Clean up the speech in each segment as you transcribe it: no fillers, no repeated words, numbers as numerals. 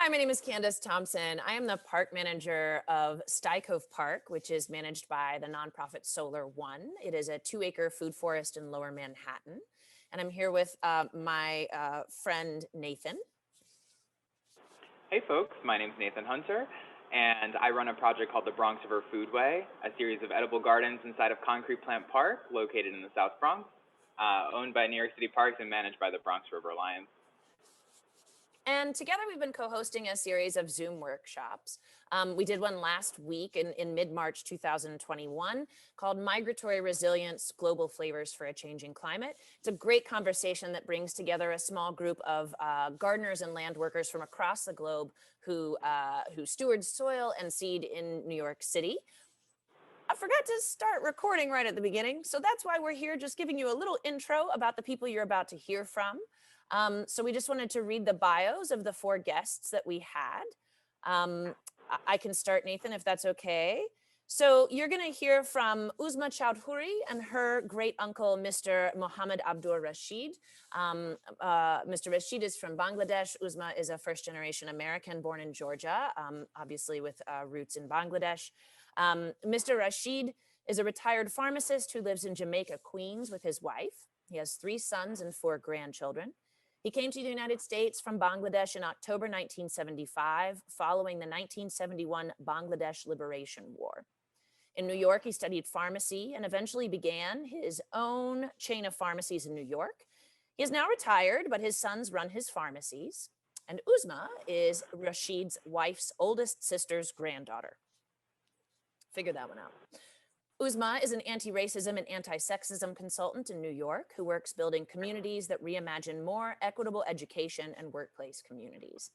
Hi, my name is Candace Thompson. I am the park manager of Cove Park, which is managed by the nonprofit Solar One. It is a 2-acre food forest in Lower Manhattan. And I'm here with my friend, Nathan. Hey folks, my name's Nathan Hunter, and I run a project called the Bronx River Foodway, a series of edible gardens inside of Concrete Plant Park, located in the South Bronx, owned by New York City Parks and managed by the Bronx River Alliance. And together we've been co-hosting a series of Zoom workshops. We did one last week in mid-March 2021 called Migratory Resilience, Global Flavors for a Changing Climate. It's a great conversation that brings together a small group of gardeners and land workers from across the globe who steward soil and seed in New York City. I forgot to start recording right at the beginning, so that's why we're here, just giving you a little intro about the people you're about to hear from. So we just wanted to read the bios of the 4 guests that we had. I can start, Nathan, if that's okay. So you're going to hear from Uzma Chowdhury and her great uncle, Mr. Mohammed Abdur Rashid. Mr. Rashid is from Bangladesh. Uzma is a first-generation American born in Georgia, obviously with roots in Bangladesh. Mr. Rashid is a retired pharmacist who lives in Jamaica, Queens with his wife. He has 3 sons and 4 grandchildren. He came to the United States from Bangladesh in October 1975, following the 1971 Bangladesh Liberation War. In New York, he studied pharmacy and eventually began his own chain of pharmacies in New York. He is now retired, but his sons run his pharmacies. And Uzma is Rashid's wife's oldest sister's granddaughter. Figure that one out. Uzma is an anti-racism and anti-sexism consultant in New York who works building communities that reimagine more equitable education and workplace communities.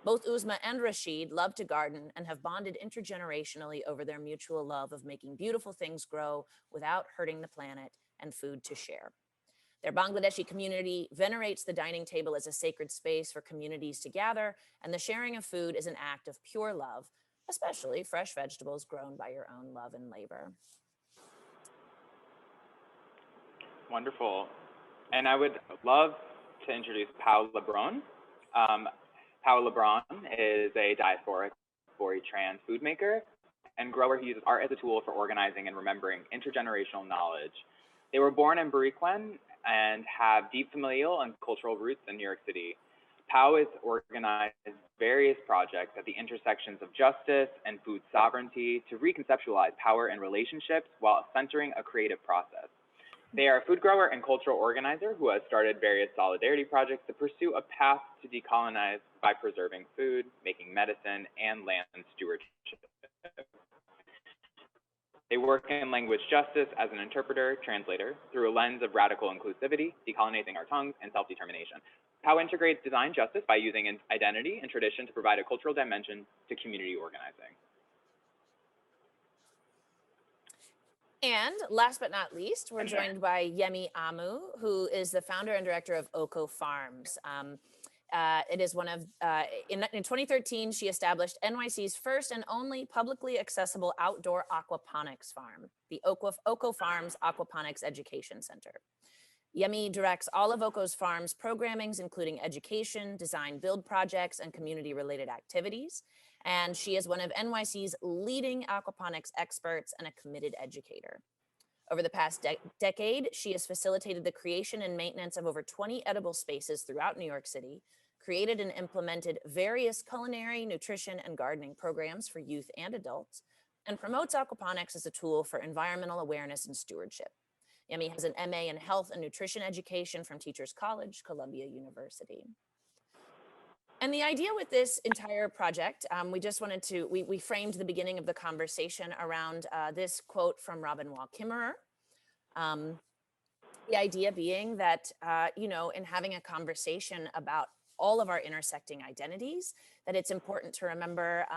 Both Uzma and Rashid love to garden and have bonded intergenerationally over their mutual love of making beautiful things grow without hurting the planet and food to share. Their Bangladeshi community venerates the dining table as a sacred space for communities to gather, and the sharing of food is an act of pure love, especially fresh vegetables grown by your own love and labor. Wonderful. And I would love to introduce Pau LeBron. Pau LeBron is a diasporic trans food maker and grower who uses art as a tool for organizing and remembering intergenerational knowledge. They were born in Bariquan and have deep familial and cultural roots in New York City. Pau has organized various projects at the intersections of justice and food sovereignty to reconceptualize power and relationships while centering a creative process. They are a food grower and cultural organizer who has started various solidarity projects to pursue a path to decolonize by preserving food, making medicine, and land stewardship. They work in language justice as an interpreter, translator, through a lens of radical inclusivity, decolonizing our tongues, and self-determination. Pau integrates design justice by using identity and tradition to provide a cultural dimension to community organizing. And last but not least, we're joined by Yemi Amu, who is the founder and director of Oko Farms. It is one of, in 2013, she established NYC's first and only publicly accessible outdoor aquaponics farm, the Oko Farms Aquaponics Education Center. Yemi directs all of Oko's farms programmings, including education, design build projects, and community-related activities. And she is one of NYC's leading aquaponics experts and a committed educator. Over the past decade, she has facilitated the creation and maintenance of over 20 edible spaces throughout New York City, created and implemented various culinary, nutrition, and gardening programs for youth and adults, and promotes aquaponics as a tool for environmental awareness and stewardship. Yemi has an MA in Health and Nutrition Education from Teachers College, Columbia University. And the idea with this entire project, we just wanted to, we framed the beginning of the conversation around this quote from Robin Wall Kimmerer. The idea being that, in having a conversation about all of our intersecting identities, that it's important to remember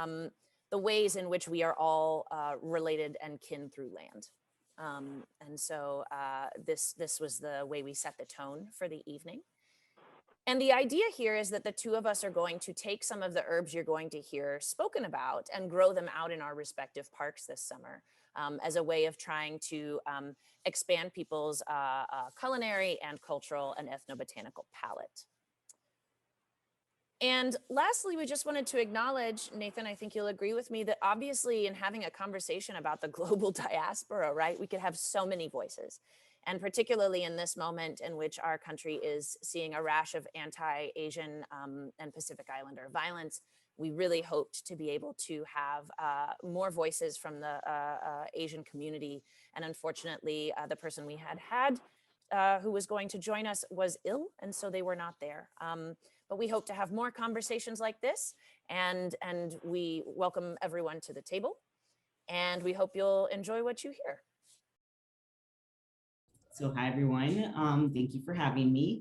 the ways in which we are all related and kin through land. And so this was the way we set the tone for the evening. And the idea here is that the two of us are going to take some of the herbs you're going to hear spoken about and grow them out in our respective parks this summer as a way of trying to expand people's culinary and cultural and ethnobotanical palette. And lastly, we just wanted to acknowledge, Nathan, I think you'll agree with me that obviously in having a conversation about the global diaspora, right, we could have so many voices. And particularly in this moment in which our country is seeing a rash of anti-Asian and Pacific Islander violence, we really hoped to be able to have more voices from the Asian community. And unfortunately, the person we had who was going to join us was ill, and so they were not there. But we hope to have more conversations like this, and we welcome everyone to the table, and we hope you'll enjoy what you hear. So hi everyone, thank you for having me.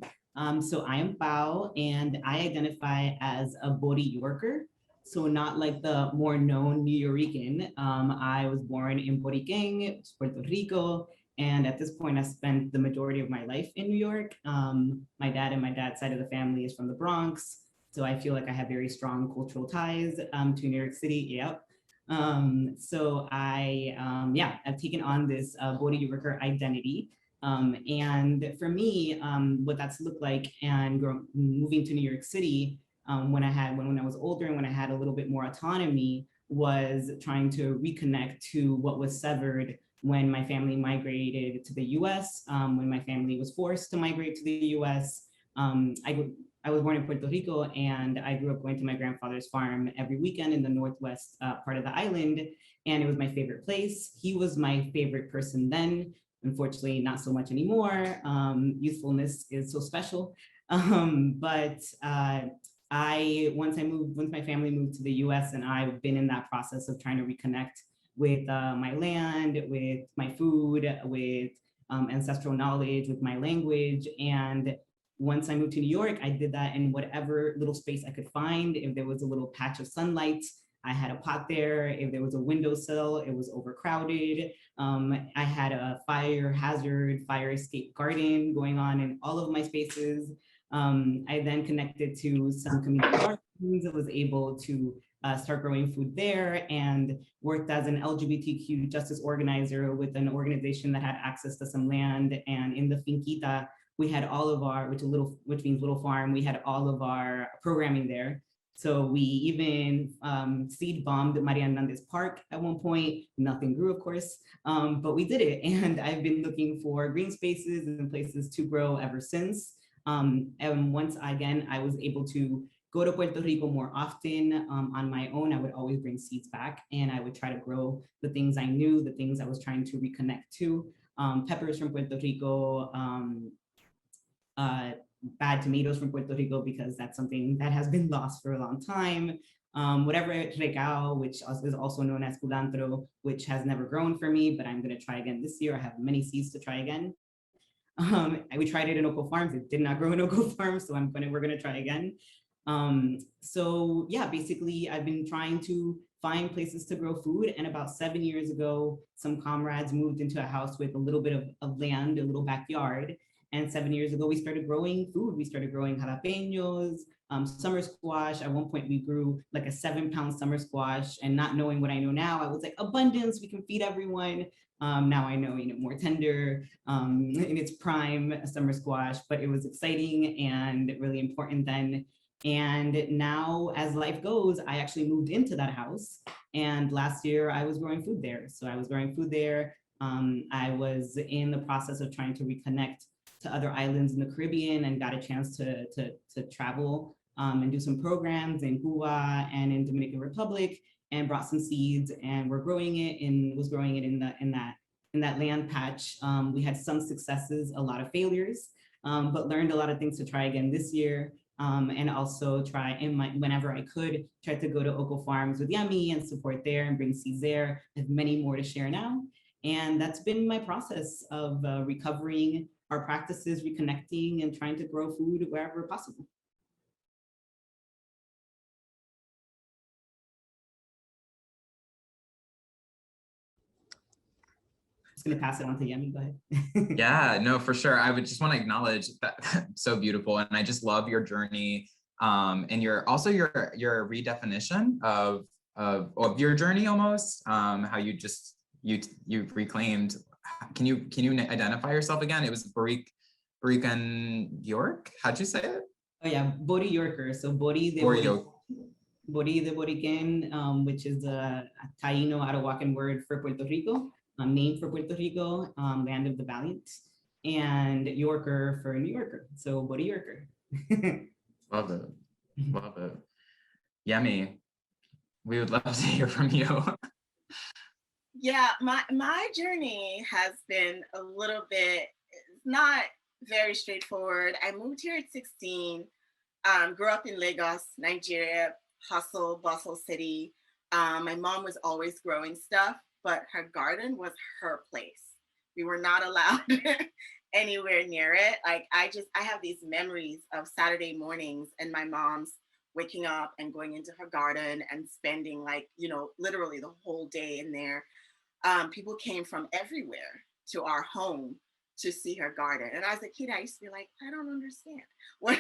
So I am Pao and I identify as a Bori Yorker. So not like the more known New Yorican. I was born in Boriquén, Puerto Rico. And at this point, I spent the majority of my life in New York. My dad and my dad's side of the family is from the Bronx. So I feel like I have very strong cultural ties to New York City, yep. So I've taken on this Bori Yorker identity. And for me, what that's looked like and moving to New York City when I was older and when I had a little bit more autonomy was trying to reconnect to what was severed when my family migrated to the US, when my family was forced to migrate to the US. I was born in Puerto Rico and I grew up going to my grandfather's farm every weekend in the northwest part of the island. And it was my favorite place. He was my favorite person then. Unfortunately, not so much anymore. Youthfulness is so special. Once my family moved to the US, and I've been in that process of trying to reconnect with my land, with my food, with ancestral knowledge, with my language. And once I moved to New York, I did that in whatever little space I could find. If there was a little patch of sunlight, I had a pot there. If there was a windowsill, it was overcrowded. I had a fire escape garden going on in all of my spaces. I then connected to some community gardens. I was able to start growing food there and worked as an LGBTQ justice organizer with an organization that had access to some land. And in the Finquita, we had all of our, which means little farm, we had all of our programming there. So we even seed bombed Maria Hernandez Park at one point. Nothing grew, of course, but we did it. And I've been looking for green spaces and places to grow ever since. And once again, I was able to go to Puerto Rico more often on my own. I would always bring seeds back and I would try to grow the things I knew, the things I was trying to reconnect to. Peppers from Puerto Rico, bad tomatoes from Puerto Rico, because that's something that has been lost for a long time. Whatever recao, which is also known as culantro, which has never grown for me, but I'm gonna try again this year. I have many seeds to try again. We tried it in Oco Farms. It did not grow in Oco Farms, so we're gonna try again. So yeah, basically I've been trying to find places to grow food. And about 7 years ago, some comrades moved into a house with a little bit of land, a little backyard. And 7 years ago, we started growing food. We started growing jalapenos, summer squash. At one point, we grew like a 7-pound summer squash. And not knowing what I know now, I was like, abundance, we can feed everyone. Now I know, more tender, in its prime summer squash, but it was exciting and really important then. And now, as life goes, I actually moved into that house. And last year, I was growing food there. So I was growing food there. I was in the process of trying to reconnect to other islands in the Caribbean and got a chance to travel and do some programs in Cuba and in Dominican Republic, and brought some seeds and we're growing it and was growing it in that land patch. We had some successes, a lot of failures, but learned a lot of things to try again this year. And also try whenever I could, try to go to Oco Farms with Yummy and support there and bring seeds there. I have many more to share now. And that's been my process of recovering our practices, reconnecting, and trying to grow food wherever possible. Just gonna pass it on to Yemi, go ahead. Yeah, no, for sure. I would just want to acknowledge that so beautiful. And I just love your journey and your redefinition of your journey almost, how you reclaimed. Can you identify yourself again? It was Borican York. How'd you say it? Oh yeah, Bori Yorker. So Bori de Or Bori, yo. Bori de Boriquen, which is a Taino Arawakan word for Puerto Rico, name for Puerto Rico, land of the valiant, and Yorker for New Yorker. So Bori Yorker. Love it. Love it. Yummy. We would love to hear from you. Yeah, my journey has been a little bit not very straightforward. I moved here at 16, grew up in Lagos, Nigeria, hustle, bustle city. My mom was always growing stuff, but her garden was her place. We were not allowed anywhere near it. Like I have these memories of Saturday mornings and my mom's waking up and going into her garden and spending like, literally the whole day in there. People came from everywhere to our home to see her garden. And as a kid, I used to be like, I don't understand what,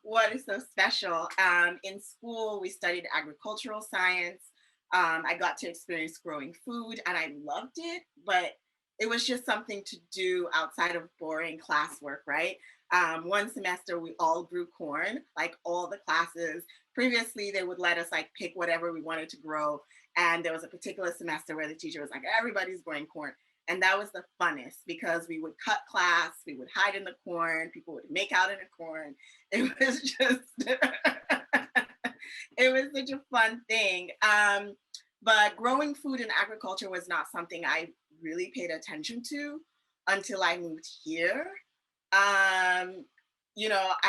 what is so special. In school, we studied agricultural science. I got to experience growing food and I loved it, but it was just something to do outside of boring classwork, right? One semester, we all grew corn, like all the classes. Previously, they would let us like pick whatever we wanted to grow. And there was a particular semester where the teacher was like, everybody's growing corn. And that was the funnest because we would cut class, we would hide in the corn, people would make out in the corn. It was just, it was such a fun thing. But growing food and agriculture was not something I really paid attention to until I moved here. I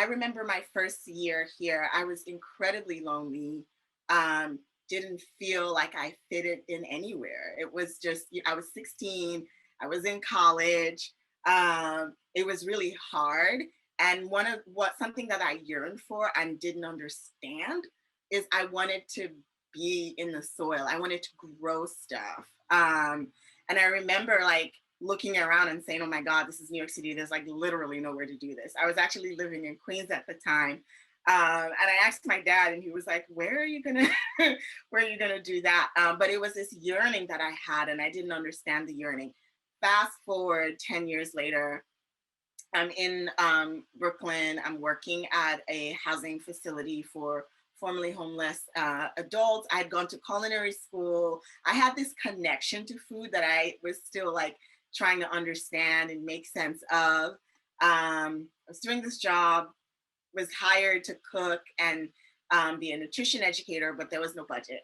remember my first year here, I was incredibly lonely. Didn't feel like I fitted in anywhere. It was just, I was 16, I was in college. It was really hard. And something that I yearned for and didn't understand is I wanted to be in the soil. I wanted to grow stuff. And I remember like looking around and saying, oh my God, this is New York City. There's like literally nowhere to do this. I was actually living in Queens at the time. And I asked my dad and he was like, where are you gonna do that? But it was this yearning that I had and I didn't understand the yearning. Fast forward 10 years later, I'm in Brooklyn. I'm working at a housing facility for formerly homeless adults. I had gone to culinary school. I had this connection to food that I was still like trying to understand and make sense of. I was doing this job, was hired to cook and be a nutrition educator, but there was no budget.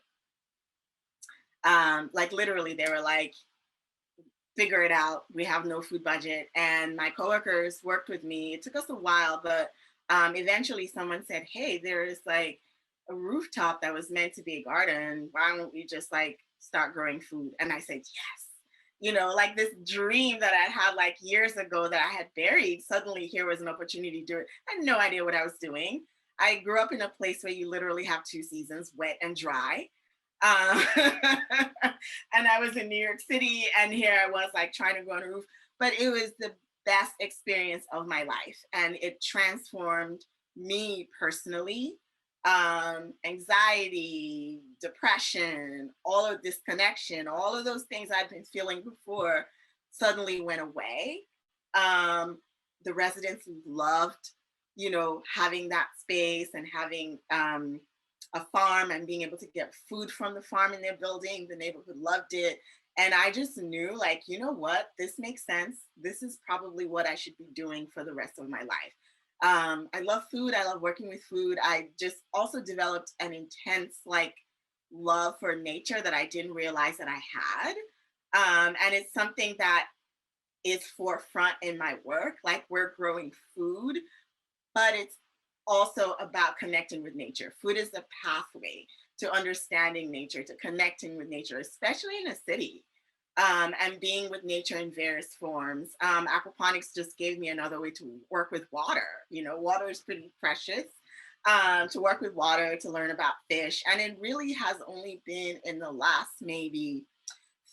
Like literally they were like, figure it out. We have no food budget. And my coworkers worked with me. It took us a while, but eventually someone said, hey, there's like a rooftop that was meant to be a garden. Why don't we just like start growing food? And I said, yes. Like this dream that I had like years ago that I had buried, suddenly here was an opportunity to do it. I had no idea what I was doing. I grew up in a place where you literally have two seasons, wet and dry. And I was in New York City and here I was like trying to go on a roof, but it was the best experience of my life. And it transformed me personally. Anxiety, depression, all of disconnection, all of those things I'd been feeling before suddenly went away. The residents loved, having that space and having a farm and being able to get food from the farm in their building. The neighborhood loved it. And I just knew like, you know what, this makes sense. This is probably what I should be doing for the rest of my life. I love food. I love working with food. I just also developed an intense like love for nature that I didn't realize that I had. And it's something that is forefront in my work. Like we're growing food, but it's also about connecting with nature. Food is a pathway to understanding nature, to connecting with nature, especially in a city. And being with nature in various forms. Aquaponics just gave me another way to work with water. Water is pretty precious. To work with water, to learn about fish. And it really has only been in the last maybe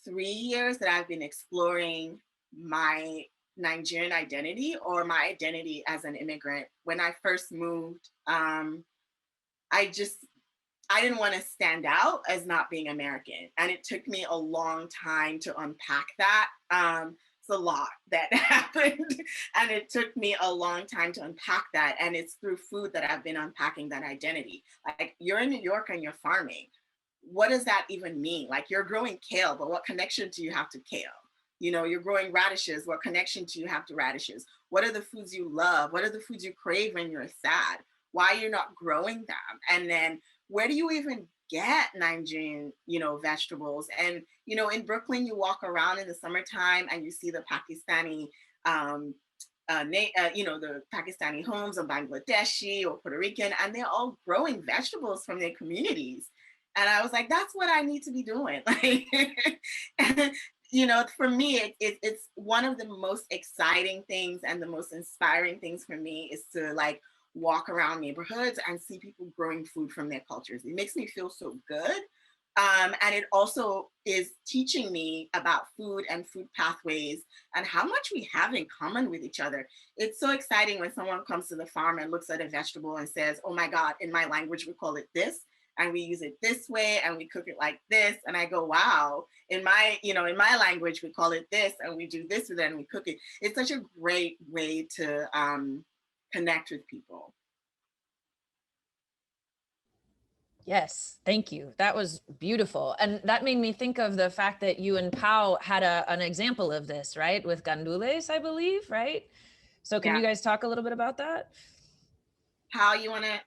3 years that I've been exploring my Nigerian identity or my identity as an immigrant. When I first moved, I didn't want to stand out as not being American. And it took me a long time to unpack that. a lot that happened. And it took me a long time to unpack that. And it's through food that I've been unpacking that identity. Like, you're in New York and you're farming. What does that even mean? Like, you're growing kale, but what connection do you have to kale? You know, you're growing radishes. What connection do you have to radishes? What are the foods you love? What are the foods you crave when you're sad? Why you're not growing them? And then where do you even get Nigerian, you know, vegetables? And, you know, in Brooklyn, you walk around in the summertime and you see the Pakistani, you know, the Pakistani homes of Bangladeshi or Puerto Rican, and they're all growing vegetables from their communities. And I was like, that's what I need to be doing. Like, you know, for me, it's one of the most exciting things and the most inspiring things for me is to like walk around neighborhoods and see people growing food from their cultures. It makes me feel so good. And it also is teaching me about food and food pathways and how much we have in common with each other. It's so exciting when someone comes to the farm and looks at a vegetable and says, oh my God, in my language, we call it this, and we use it this way, and we cook it like this. And I go, wow, in my, you know, in my language, we call it this, and we do this with it, and we cook it. It's such a great way to connect with people. Yes, thank you. That was beautiful. And that made me think of the fact that you and Pau had an example of this, right? With Gandules, I believe, right? So can you guys talk a little bit about that? Pau, you want to?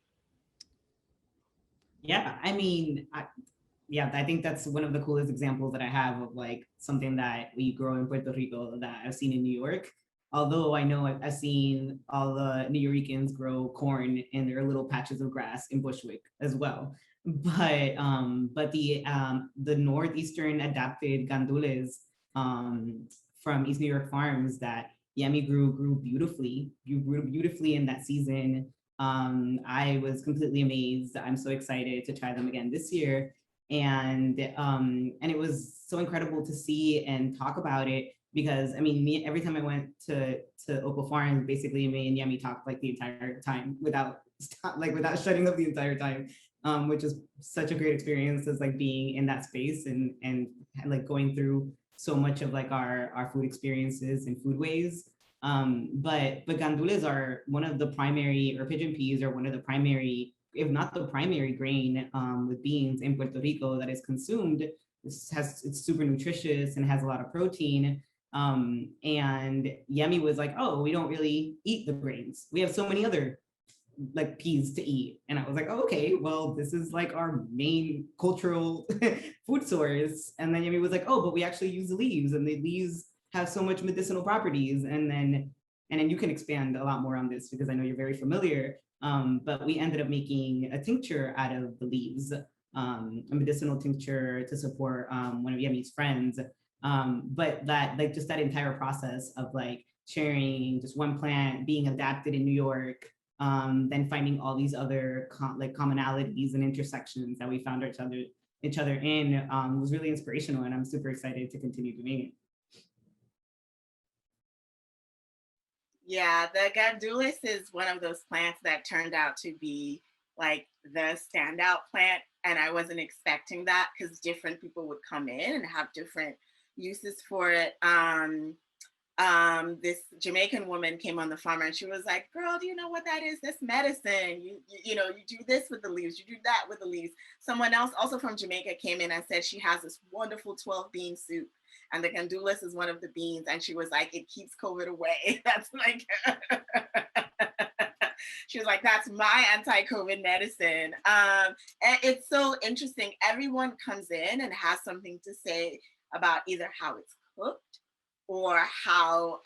Yeah, I mean, I think that's one of the coolest examples that I have of like something that we grow in Puerto Rico that I've seen in New York. Although I know I've seen all the New Yorkers grow corn in their little patches of grass in Bushwick as well. But the northeastern adapted gandules from East New York farms that Yemi grew beautifully in that season. I was completely amazed. I'm so excited to try them again this year. And it was so incredible to see and talk about it because I mean, every time I went to Opal Farm, basically me and Yemi talked like the entire time without shutting up the entire time, which is such a great experience as like being in that space and like going through so much of like our food experiences and foodways. But gandules are one of the primary, or pigeon peas are one of the primary, if not the primary grain with beans in Puerto Rico that is consumed. It's super nutritious and has a lot of protein. And Yemi was like, oh, we don't really eat the grains. We have so many other like peas to eat. And I was like, oh, okay, well, this is like our main cultural food source. And then Yemi was like, oh, but we actually use the leaves, and the leaves have so much medicinal properties. And then you can expand a lot more on this because I know you're very familiar. But we ended up making a tincture out of the leaves, a medicinal tincture to support one of Yemi's friends. But that like just that entire process of like sharing just one plant being adapted in New York, then finding all these other commonalities and intersections that we found each other in was really inspirational, and I'm super excited to continue doing it. Yeah, the Gandules is one of those plants that turned out to be like the standout plant. And I wasn't expecting that because different people would come in and have different uses for it. This Jamaican woman came on the farm and she was like, girl, do you know what that is? This medicine. You know, you do this with the leaves, you do that with the leaves. Someone else also from Jamaica came in and said she has this wonderful 12-bean soup. And the gandules is one of the beans. And she was like, it keeps COVID away. That's like, she was like, that's my anti-COVID medicine. And it's so interesting. Everyone comes in and has something to say about either how it's cooked or how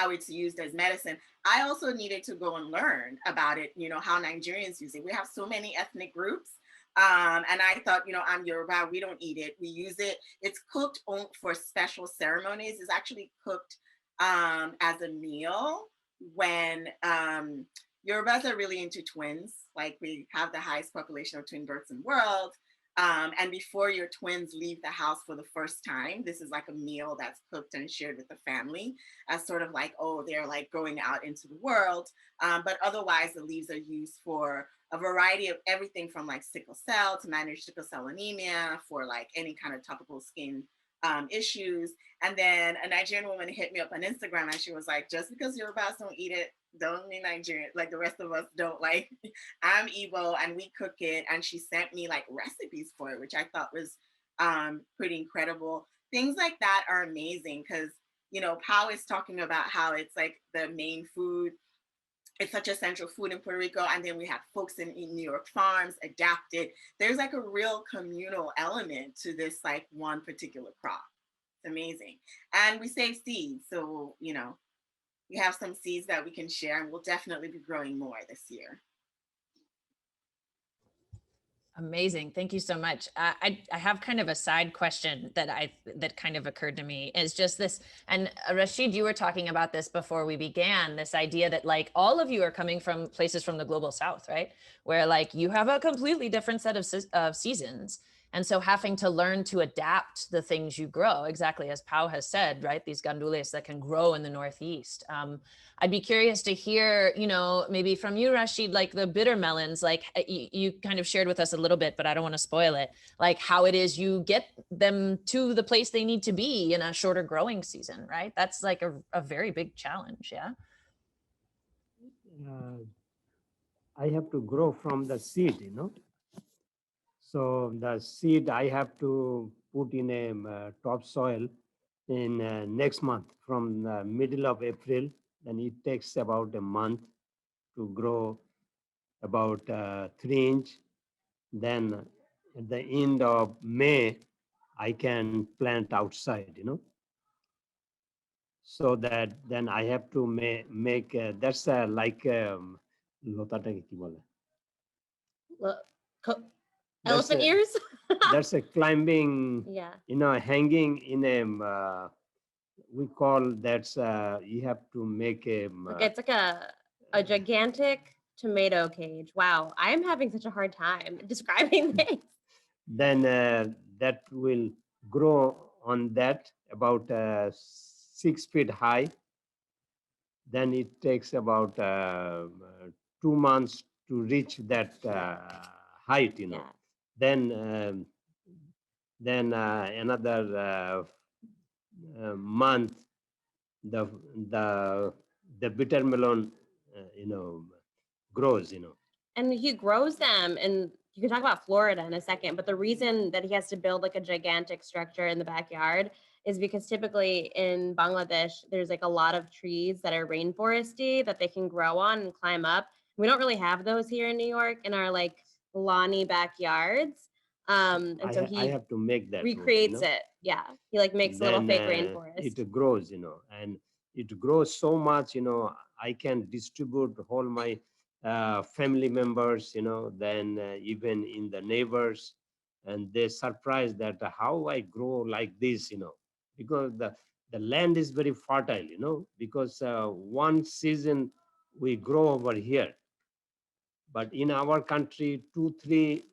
it's used as medicine. I also needed to go and learn about it, you know, how Nigerians use it. We have so many ethnic groups. And I thought, you know, I'm Yoruba, we don't eat it. We use it. It's cooked for special ceremonies. It's actually cooked as a meal when Yorubas are really into twins. Like, we have the highest population of twin births in the world. And before your twins leave the house for the first time, this is like a meal that's cooked and shared with the family as sort of like, oh, they're like going out into the world. But otherwise, the leaves are used for a variety of everything from like sickle cell to manage sickle cell anemia, for like any kind of topical skin issues. And then a Nigerian woman hit me up on Instagram and she was like, just because Yorubas don't eat it, don't mean Nigerian, like the rest of us don't. Like, I'm Igbo and we cook it. And she sent me like recipes for it, which I thought was pretty incredible. Things like that are amazing because, you know, Pao is talking about how it's like the main food. It's such a central food in Puerto Rico. And then we have folks in New York farms adapted. There's like a real communal element to this like one particular crop. It's amazing. And we save seeds. So, you know, we have some seeds that we can share and we'll definitely be growing more this year. Amazing. Thank you so much. I have kind of a side question that kind of occurred to me is just this, and Rashid, you were talking about this before we began, this idea that like all of you are coming from places from the global South, right? Where like you have a completely different set of seasons. And so having to learn to adapt the things you grow, exactly as Pau has said, right? These gandules that can grow in the Northeast. I'd be curious to hear, you know, maybe from you, Rashid, like the bitter melons, like you kind of shared with us a little bit, but I don't want to spoil it, like how it is you get them to the place they need to be in a shorter growing season, right? That's like a very big challenge, yeah? I have to grow from the seed, you know. So the seed I have to put in a topsoil in next month from the middle of April. Then it takes about a month to grow about 3 inch. Then at the end of May, I can plant outside, you know. So that then I have to make that's like লতাটাকে কি বলে? That's Elephant a- ears? That's a climbing, Yeah. you know, hanging in a we call that's you have to make a Okay, it's like a gigantic tomato cage. Wow, I'm having such a hard time describing things. then that will grow on that about 6 feet high. Then it takes about 2 months to reach that height, you know. Yeah. Then another month, the the bitter melon, you know, grows, you know. And he grows them, and you can talk about Florida in a second, but the reason that he has to build like a gigantic structure in the backyard is because typically in Bangladesh, there's like a lot of trees that are rainforesty that they can grow on and climb up. We don't really have those here in New York in our like lawny backyards. And so I have to make that recreates one, you know? it. Yeah. He like makes a little fake rainforest. It grows, you know, and it grows so much, you know, I can distribute all my family members, you know, then even in the neighbors, and they're surprised that how I grow like this, you know, because the land is very fertile, you know, because one season we grow over here, but in our country, 2-3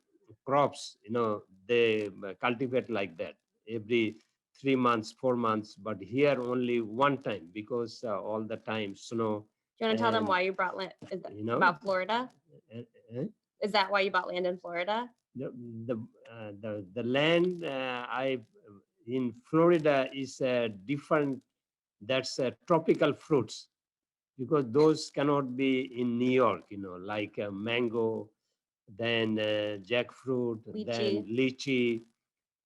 crops, you know, they cultivate like that every 3 months, 4 months, but here only one time because all the time snow. Do you want to tell them and, why you brought land? Is that you know, about Florida? uh, Is that why you bought land in Florida? the land I in Florida is different. That's tropical fruits because those cannot be in New York. You know, like mango, then jackfruit, then lychee.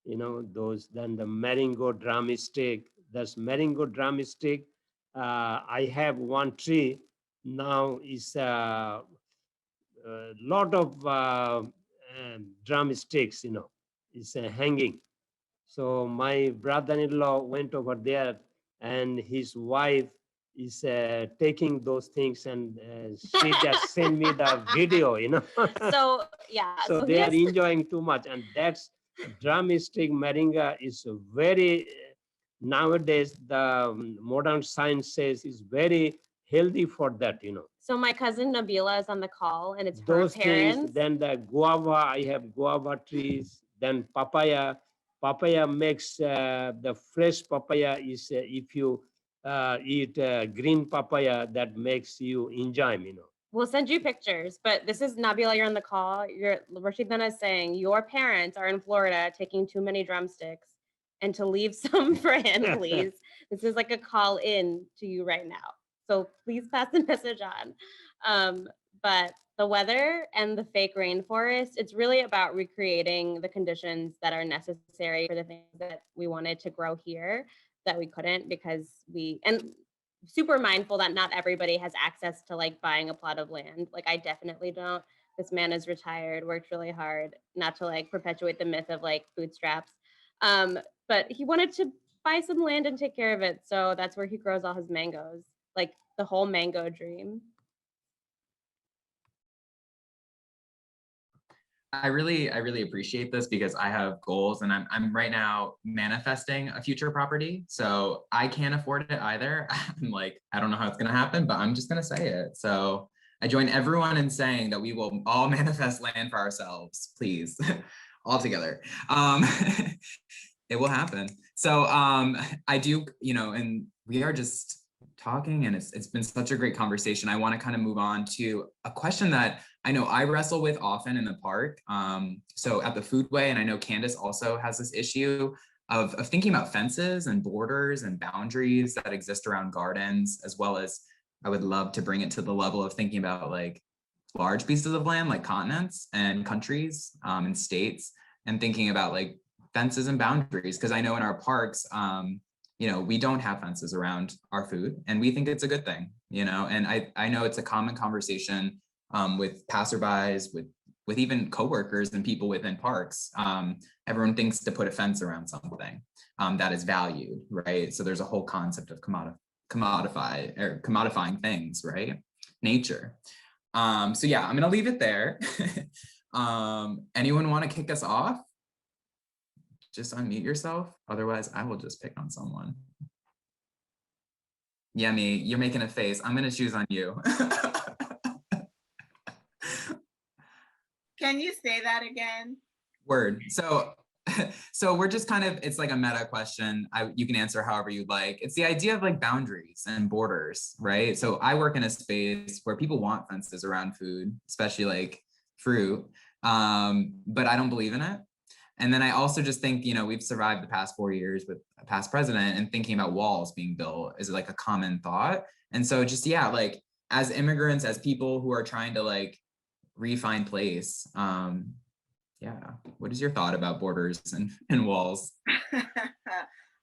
You know those. Then the mango drumstick. That's mango drumstick. I have one tree now. Is a lot of drumsticks, you know, it's hanging. So my brother-in-law went over there and his wife is taking those things and she just sent me the video, you know. So, yeah. So they are enjoying too much. And that's drumstick moringa is very, nowadays the modern science says is very healthy for that, you know. So my cousin Nabila is on the call and it's Those her parents. things, then the guava, I have guava trees, then papaya. Papaya makes the fresh papaya is if you eat green papaya, that makes you enjoy, you know. We'll send you pictures, but this is Nabila, you're on the call. Rashidana is saying your parents are in Florida taking too many drumsticks and to leave some for him, please. This is like a call in to you right now. So please pass the message on. But the weather and the fake rainforest, it's really about recreating the conditions that are necessary for the things that we wanted to grow here that we couldn't because and super mindful that not everybody has access to like buying a plot of land. Like I definitely don't. This man is retired, worked really hard, not to like perpetuate the myth of like bootstraps. But he wanted to buy some land and take care of it. So that's where he grows all his mangoes, like the whole mango dream. I really appreciate this because I have goals and I'm right now manifesting a future property. So I can't afford it either. I'm like, I don't know how it's going to happen, but I'm just going to say it. So I join everyone in saying that we will all manifest land for ourselves, please, all together. It will happen. So I do, and we are just talking and it's been such a great conversation. I want to kind of move on to a question that I know I wrestle with often in the park. So at the Foodway, and I know Candace also has this issue of thinking about fences and borders and boundaries that exist around gardens, as well as I would love to bring it to the level of thinking about like large pieces of land, like continents and countries and states, and thinking about like fences and boundaries. Because I know in our parks, we don't have fences around our food and we think it's a good thing, and I know it's a common conversation with passerbys, with even coworkers and people within parks. Everyone thinks to put a fence around something that is valued, right? So there's a whole concept of commodifying things, right? Nature. So yeah, I'm gonna leave it there. Anyone want to kick us off? Just unmute yourself. Otherwise, I will just pick on someone. Yemi, you're making a face. I'm gonna choose on you. Can you say that again? Word. So we're just kind of, it's like a meta question. You can answer however you'd like. It's the idea of like boundaries and borders, right? So I work in a space where people want fences around food, especially like fruit, but I don't believe in it. And then I also just think, we've survived the past 4 years with a past president, and thinking about walls being built is like a common thought. And so just, yeah, like as immigrants, as people who are trying to like refine place, what is your thought about borders and walls? There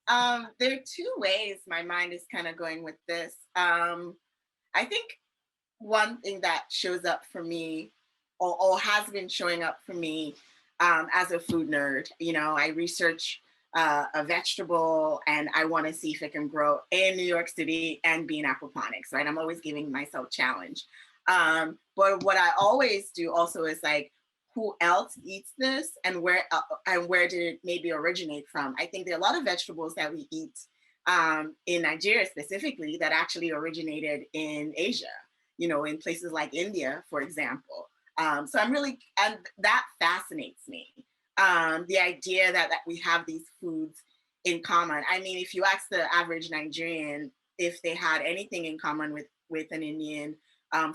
are two ways my mind is kind of going with this. I think one thing that shows up for me or has been showing up for me as a food nerd, I research a vegetable and I want to see if it can grow in New York City and be in aquaponics, right? I'm always giving myself challenge. But what I always do also is like, who else eats this and where did it maybe originate from? I think there are a lot of vegetables that we eat in Nigeria specifically that actually originated in Asia, in places like India, for example. So and that fascinates me. The idea that we have these foods in common. I mean, if you ask the average Nigerian if they had anything in common with an Indian,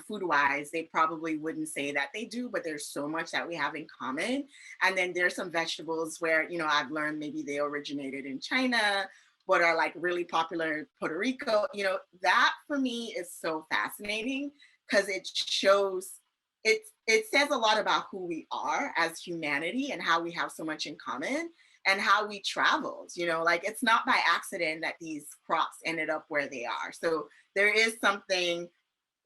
food-wise, they probably wouldn't say that they do, but there's so much that we have in common. And then there's some vegetables where, I've learned maybe they originated in China, but are like really popular in Puerto Rico. That for me is so fascinating because it shows, it says a lot about who we are as humanity and how we have so much in common and how we traveled, like it's not by accident that these crops ended up where they are. So there is something.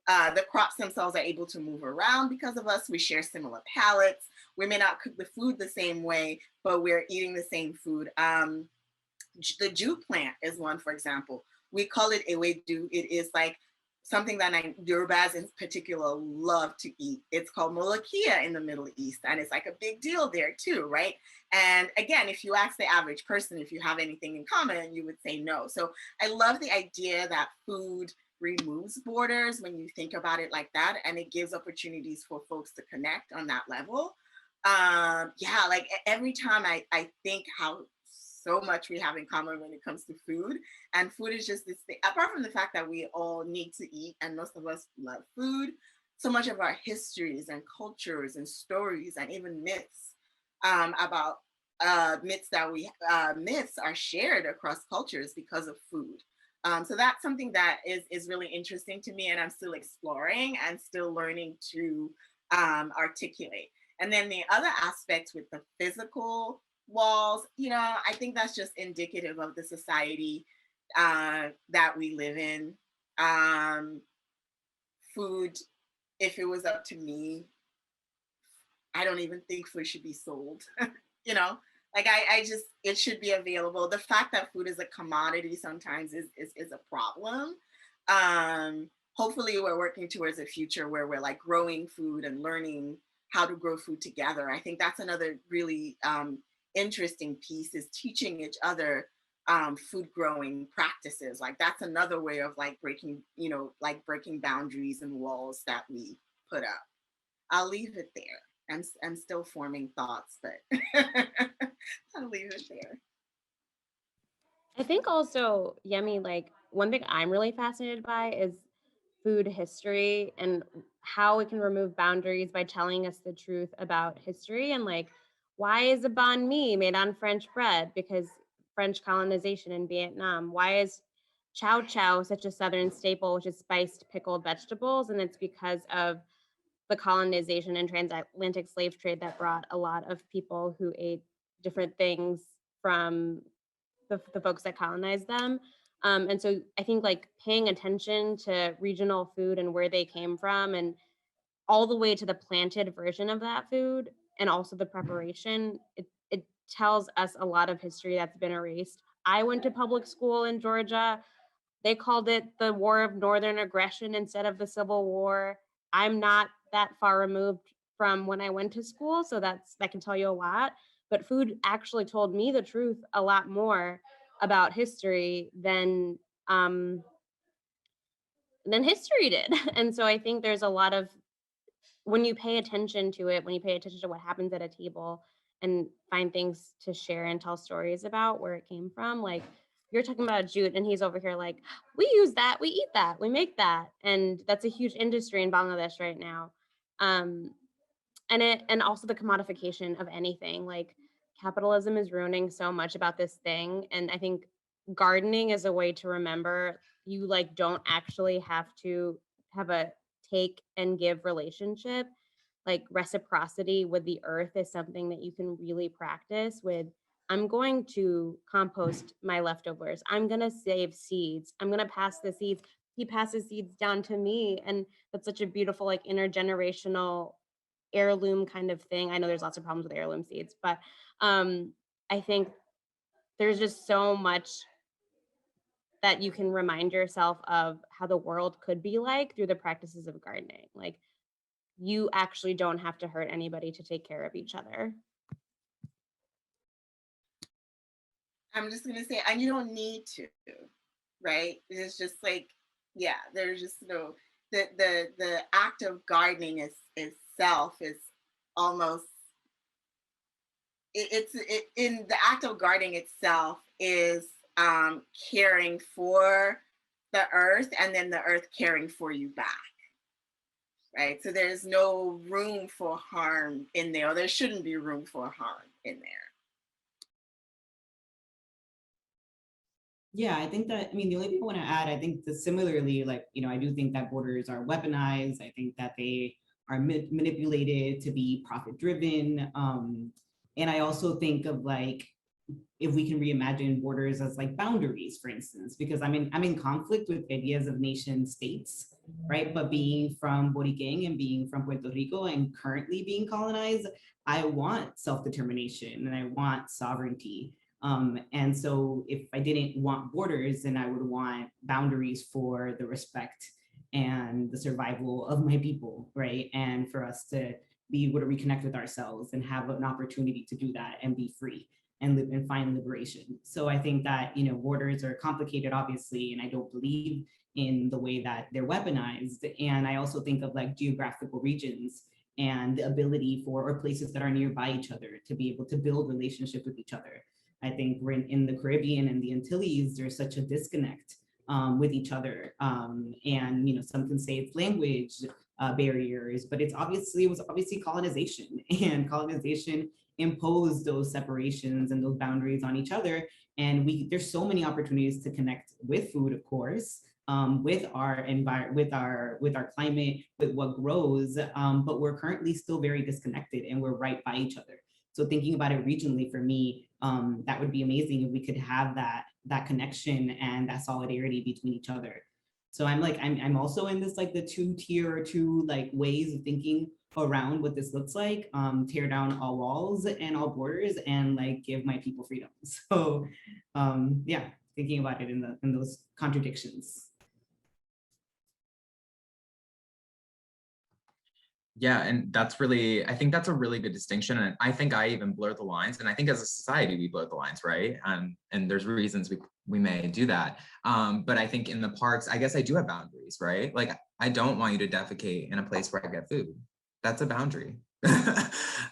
The crops themselves are able to move around because of us. We share similar palates. We may not cook the food the same way, but we're eating the same food. The jute plant is one, for example. We call it ewedu. It is like something that Yorubas in particular love to eat. It's called molokia in the Middle East, and it's like a big deal there too, right? And again, if you ask the average person if you have anything in common, you would say no. So I love the idea that food removes borders when you think about it like that, and it gives opportunities for folks to connect on that level. Like every time I think how so much we have in common when it comes to food, and food is just this thing, apart from the fact that we all need to eat and most of us love food, so much of our histories and cultures and stories and even myths about myths are shared across cultures because of food. So that's something that is really interesting to me, and I'm still exploring and still learning to articulate. And then the other aspect with the physical walls, I think that's just indicative of the society that we live in. Food, if it was up to me, I don't even think food should be sold. Like I just, it should be available. The fact that food is a commodity sometimes is a problem. Hopefully we're working towards a future where we're like growing food and learning how to grow food together. I think that's another really interesting piece, is teaching each other food growing practices. Like that's another way of like breaking boundaries and walls that we put up. I'll leave it there. I'm still forming thoughts, but I'll leave it there. I think also, Yemi, like one thing I'm really fascinated by is food history and how it can remove boundaries by telling us the truth about history. And like, why is a banh mi made on French bread? Because French colonization in Vietnam. Why is chow chow such a Southern staple, which is spiced pickled vegetables? And it's because of the colonization and transatlantic slave trade that brought a lot of people who ate different things from the folks that colonized them. And so I think like paying attention to regional food and where they came from, and all the way to the planted version of that food, and also the preparation, it tells us a lot of history that's been erased. I went to public school in Georgia. They called it the War of Northern Aggression instead of the Civil War. I'm not that far removed from when I went to school, so that can tell you a lot. But food actually told me the truth a lot more about history than history did. And so I think there's a lot of, when you pay attention to it, when you pay attention to what happens at a table and find things to share and tell stories about where it came from, like you're talking about jute and he's over here like, we use that, we eat that, we make that. And that's a huge industry in Bangladesh right now. And also the commodification of anything. Like capitalism is ruining so much about this thing. And I think gardening is a way to remember you like don't actually have to have a take and give relationship. Like reciprocity with the earth is something that you can really practice with. I'm going to compost my leftovers. I'm going to save seeds. I'm going to pass the seeds. He passes seeds down to me. And that's such a beautiful, like intergenerational heirloom kind of thing. I know there's lots of problems with heirloom seeds, but I think there's just so much that you can remind yourself of how the world could be like through the practices of gardening. Like you actually don't have to hurt anybody to take care of each other. I'm just gonna say, and you don't need to, right? It's just like, yeah, there's just no, the act of gardening itself is almost, it's in the act of gardening itself is caring for the earth, and then the earth caring for you back, right? So there's no room for harm in there, or there shouldn't be room for harm in there. Yeah, I think that, I mean, the only thing I want to add, I think that similarly, like, I do think that borders are weaponized. I think that they are manipulated to be profit driven. And I also think of like, if we can reimagine borders as like boundaries, for instance, because I'm in conflict with ideas of nation states, right? But being from Boriquén and being from Puerto Rico and currently being colonized, I want self-determination and I want sovereignty. And so if I didn't want borders, then I would want boundaries for the respect and the survival of my people, right? And for us to be able to reconnect with ourselves and have an opportunity to do that and be free and live and find liberation. So I think that, borders are complicated, obviously, and I don't believe in the way that they're weaponized. And I also think of like geographical regions and the ability for, or places that are nearby each other to be able to build relationship with each other. I think we're in the Caribbean and the Antilles, there's such a disconnect with each other. And, some can say it's language barriers, but it was obviously colonization, and colonization impose those separations and those boundaries on each other. And there's so many opportunities to connect with food, of course, with our environment, with our climate, with what grows, but we're currently still very disconnected and we're right by each other. So thinking about it regionally, for me, that would be amazing if we could have that connection and that solidarity between each other. So I'm also in this like the two-tier or two like ways of thinking around what this looks like. Tear down all walls and all borders and like give my people freedom. So yeah, thinking about it in those contradictions. Yeah, and that's really, I think that's a really good distinction. And I think I even blur the lines. And I think as a society, we blur the lines, right? And there's reasons we may do that. But I think in the parks, I guess I do have boundaries, right? Like, I don't want you to defecate in a place where I get food. That's a boundary.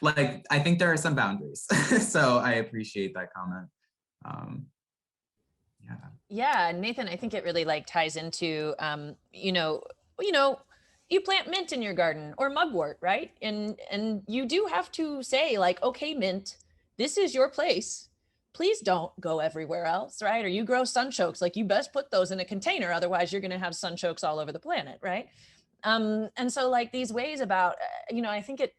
Like, I think there are some boundaries. So I appreciate that comment. Yeah. Yeah, Nathan, I think it really like ties into, you plant mint in your garden or mugwort, right? And you do have to say like, okay, mint, this is your place. Please don't go everywhere else, right? Or you grow sunchokes, like you best put those in a container, otherwise you're gonna have sunchokes all over the planet, right? And so like these ways about, I think it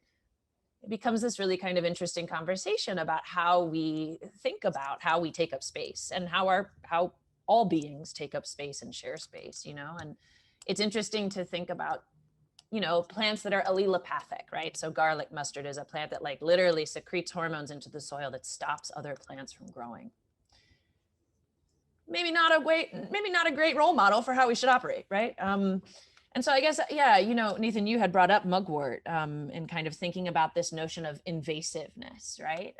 becomes this really kind of interesting conversation about how we think about how we take up space and how all beings take up space and share space, and it's interesting to think about plants that are allelopathic, right? So garlic mustard is a plant that like literally secretes hormones into the soil that stops other plants from growing. Maybe not a great role model for how we should operate, right? And so I guess, yeah, Nathan, you had brought up mugwort and kind of thinking about this notion of invasiveness, right?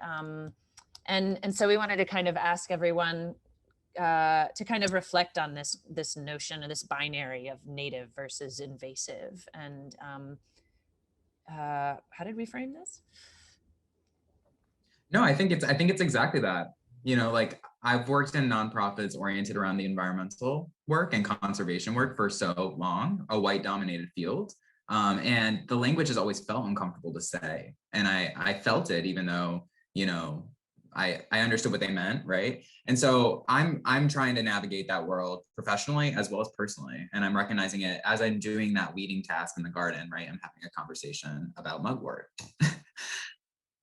And so we wanted to kind of ask everyone to kind of reflect on this notion of this binary of native versus invasive. And how did we frame this? No, I think it's exactly that. Like I've worked in nonprofits oriented around the environmental work and conservation work for so long, a white dominated field. And the language has always felt uncomfortable to say. And I felt it, even though, I understood what they meant, right? And so I'm trying to navigate that world professionally as well as personally. And I'm recognizing it as I'm doing that weeding task in the garden, right? I'm having a conversation about mugwort,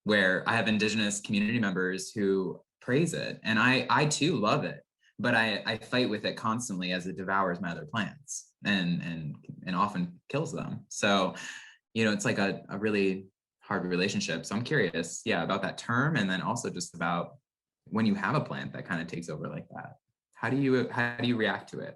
where I have Indigenous community members who praise it. And I too love it, but I fight with it constantly as it devours my other plants and often kills them. So, it's like a really hard relationship. So I'm curious, about that term. And then also just about when you have a plant that kind of takes over like that, how do you react to it?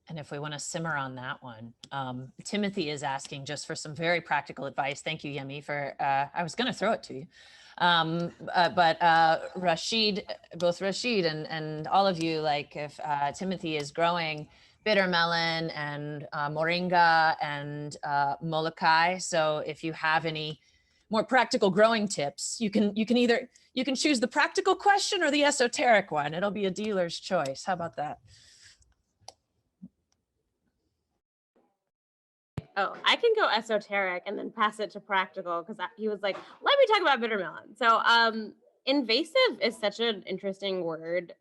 And if we want to simmer on that one, Timothy is asking just for some very practical advice. Thank you, Yemi, for, I was going to throw it to you. But Rashid, both Rashid and all of you, like if Timothy is growing bitter melon and moringa and molokai. So if you have any more practical growing tips, you can choose the practical question or the esoteric one. It'll be a dealer's choice. How about that? Oh, I can go esoteric and then pass it to practical because he was like, let me talk about bitter melon. So invasive is such an interesting word,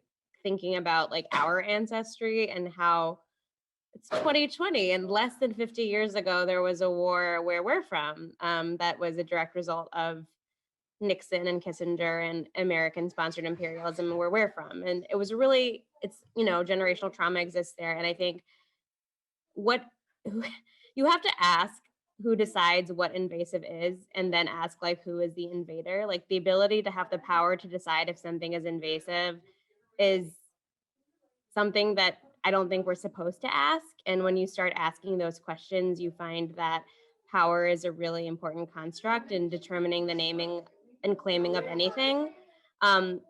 thinking about like our ancestry and how it's 2020 and less than 50 years ago, there was a war where we're from that was a direct result of Nixon and Kissinger and American sponsored imperialism where we're from. And it was really, generational trauma exists there. And I think you have to ask who decides what invasive is and then ask like who is the invader. Like the ability to have the power to decide if something is invasive is something that I don't think we're supposed to ask. And when you start asking those questions, you find that power is a really important construct in determining the naming and claiming of anything. Sorry,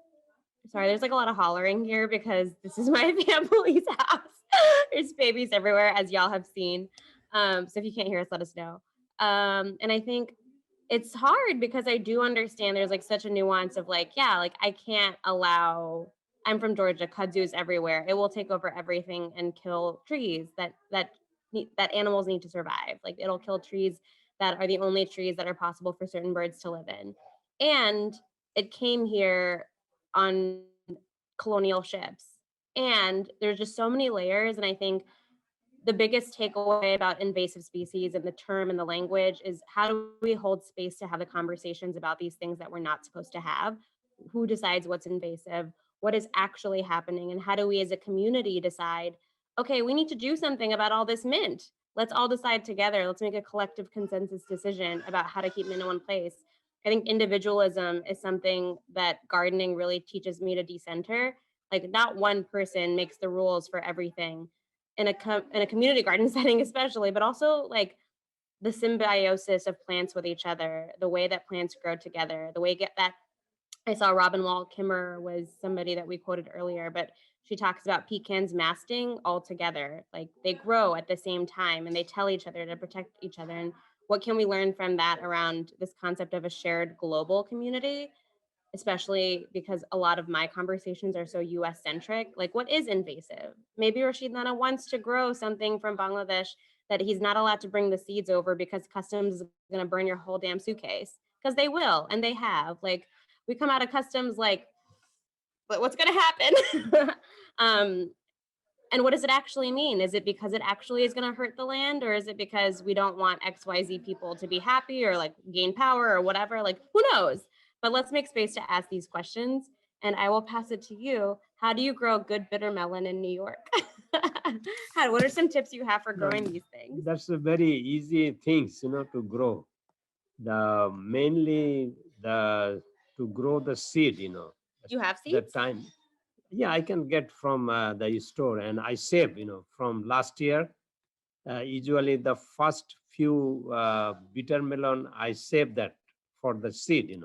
there's like a lot of hollering here because this is my family's house. There's babies everywhere, as y'all have seen. So if you can't hear us, let us know. And I think it's hard because I do understand there's like such a nuance of like, yeah, like I can't allow I'm from Georgia, kudzu is everywhere. It will take over everything and kill trees that animals need to survive. Like it'll kill trees that are the only trees that are possible for certain birds to live in. And it came here on colonial ships. And there's just so many layers. And I think the biggest takeaway about invasive species and the term and the language is how do we hold space to have the conversations about these things that we're not supposed to have? Who decides what's invasive? What is actually happening? And how do we as a community decide, okay, we need to do something about all this mint. Let's all decide together. Let's make a collective consensus decision about how to keep mint in one place. I think individualism is something that gardening really teaches me to decenter. Like not one person makes the rules for everything in a community garden setting especially, but also like the symbiosis of plants with each other, the way that plants grow together, the way that I saw Robin Wall Kimmer was somebody that we quoted earlier, but she talks about pecans masting all together. Like they grow at the same time and they tell each other to protect each other. And what can we learn from that around this concept of a shared global community? Especially because a lot of my conversations are so US centric. Like, what is invasive? Maybe Rashid Nana wants to grow something from Bangladesh that he's not allowed to bring the seeds over because customs is going to burn your whole damn suitcase. Because they will, and they have. Like, we come out of customs like, but what's going to happen? And what does it actually mean? Is it because it actually is going to hurt the land, or is it because we don't want XYZ people to be happy or like gain power or whatever? Like, who knows? But let's make space to ask these questions. And I will pass it to you. How do you grow good bitter melon in New York? What are some tips you have for growing these things? That's a very easy things, to grow. Mainly to grow the seed, You have the seeds? time. Yeah, I can get from the store, and I save, from last year. Usually the first few bitter melon, I save that for the seed,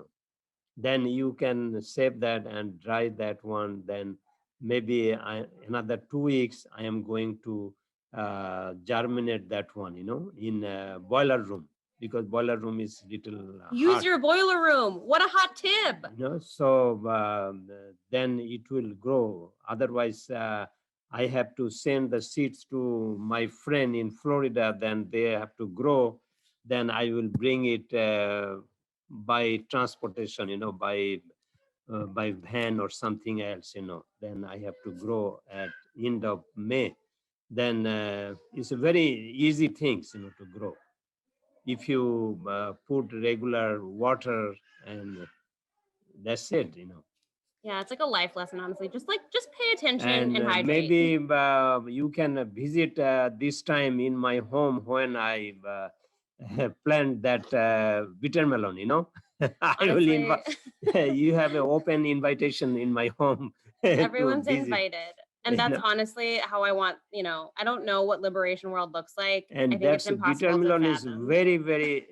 Then you can save that and dry that one. Then maybe another 2 weeks, I am going to germinate that one, in a boiler room, because boiler room is little Use hot. your boiler room. What a hot tip. So then it will grow. Otherwise, I have to send the seeds to my friend in Florida. Then they have to grow. Then I will bring it by transportation, by van or something else, Then I have to grow at end of May. Then it's a very easy things, to grow. If you put regular water, and that's it, Yeah, it's like a life lesson, honestly. Just pay attention And and hydrate. maybe you can visit this time in my home when I plant that bitter melon, I will Honestly, invite. You have an open invitation in my home. everyone's to visit. invited. And that's honestly how I want, I don't know what liberation world looks like. And I think that's it's impossible bitter to melon is fathom. very, very,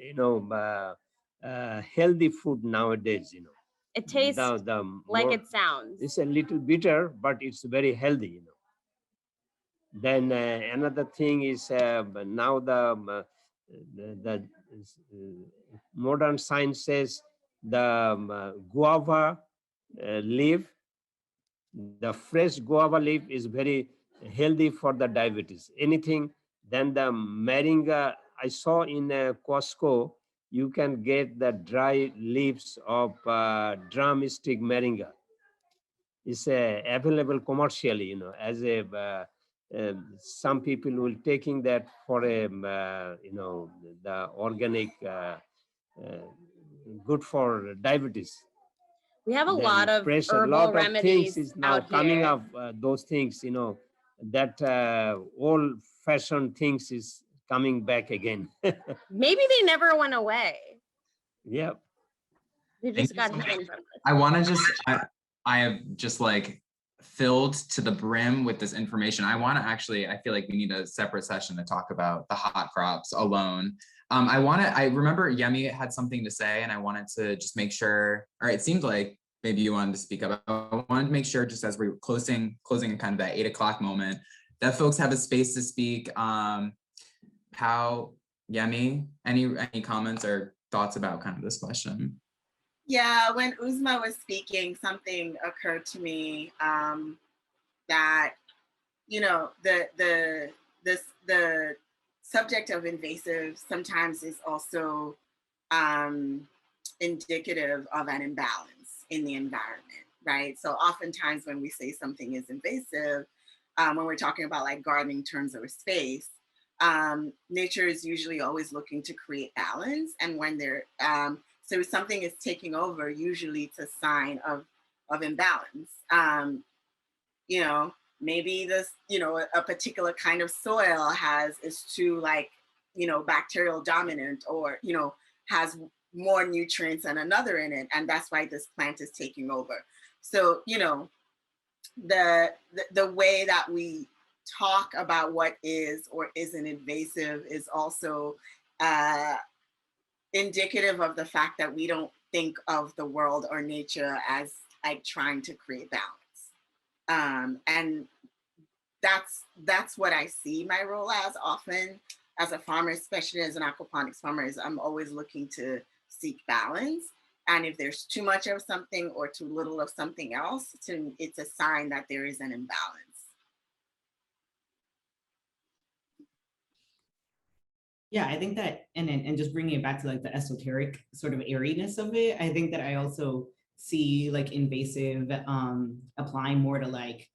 healthy food nowadays, It tastes like more, it sounds. it's a little bitter, but it's very healthy, Then another thing is now the modern science says the guava leaf, the fresh guava leaf is very healthy for the diabetes. Anything, then the moringa, I saw in Costco, you can get the dry leaves of drumstick moringa. It's available commercially, as a some people will taking that for a the organic good for diabetes. We have a Then lot of pressure, herbal lot of remedies things is now out coming here. up. Those things, that old-fashioned things is coming back again. Maybe they never went away. Yeah. They Thank just you got so much. hidden from us. I want to I have just like filled to the brim with this information. I want to I feel like we need a separate session to talk about the hot crops alone. I remember Yemi had something to say, and I wanted to just make sure, or it seemed like maybe you wanted to speak up. I wanted to make sure, just as we're closing kind of that 8 o'clock moment, that folks have a space to speak. How, Yemi, any comments or thoughts about kind of this question? Yeah, when Uzma was speaking, something occurred to me that, you know, the subject of invasive sometimes is also indicative of an imbalance in the environment, right? So oftentimes when we say something is invasive, when we're talking about like gardening terms or space, nature is usually always looking to create balance. And when they're, so if something is taking over, usually it's a sign of imbalance. You know, maybe this, you know, a particular kind of soil is too like, you know, bacterial dominant, or, you know, has more nutrients than another in it. And that's why this plant is taking over. So, you know, the way that we talk about what is or isn't invasive is also indicative of the fact that we don't think of the world or nature as like trying to create balance. And that's what I see my role as often as a farmer, especially as an aquaponics farmer, is I'm always looking to seek balance. And if there's too much of something or too little of something else, it's a sign that there is an imbalance. Yeah, I think that, and just bringing it back to like the esoteric sort of airiness of it, I think that I also see like invasive applying more to like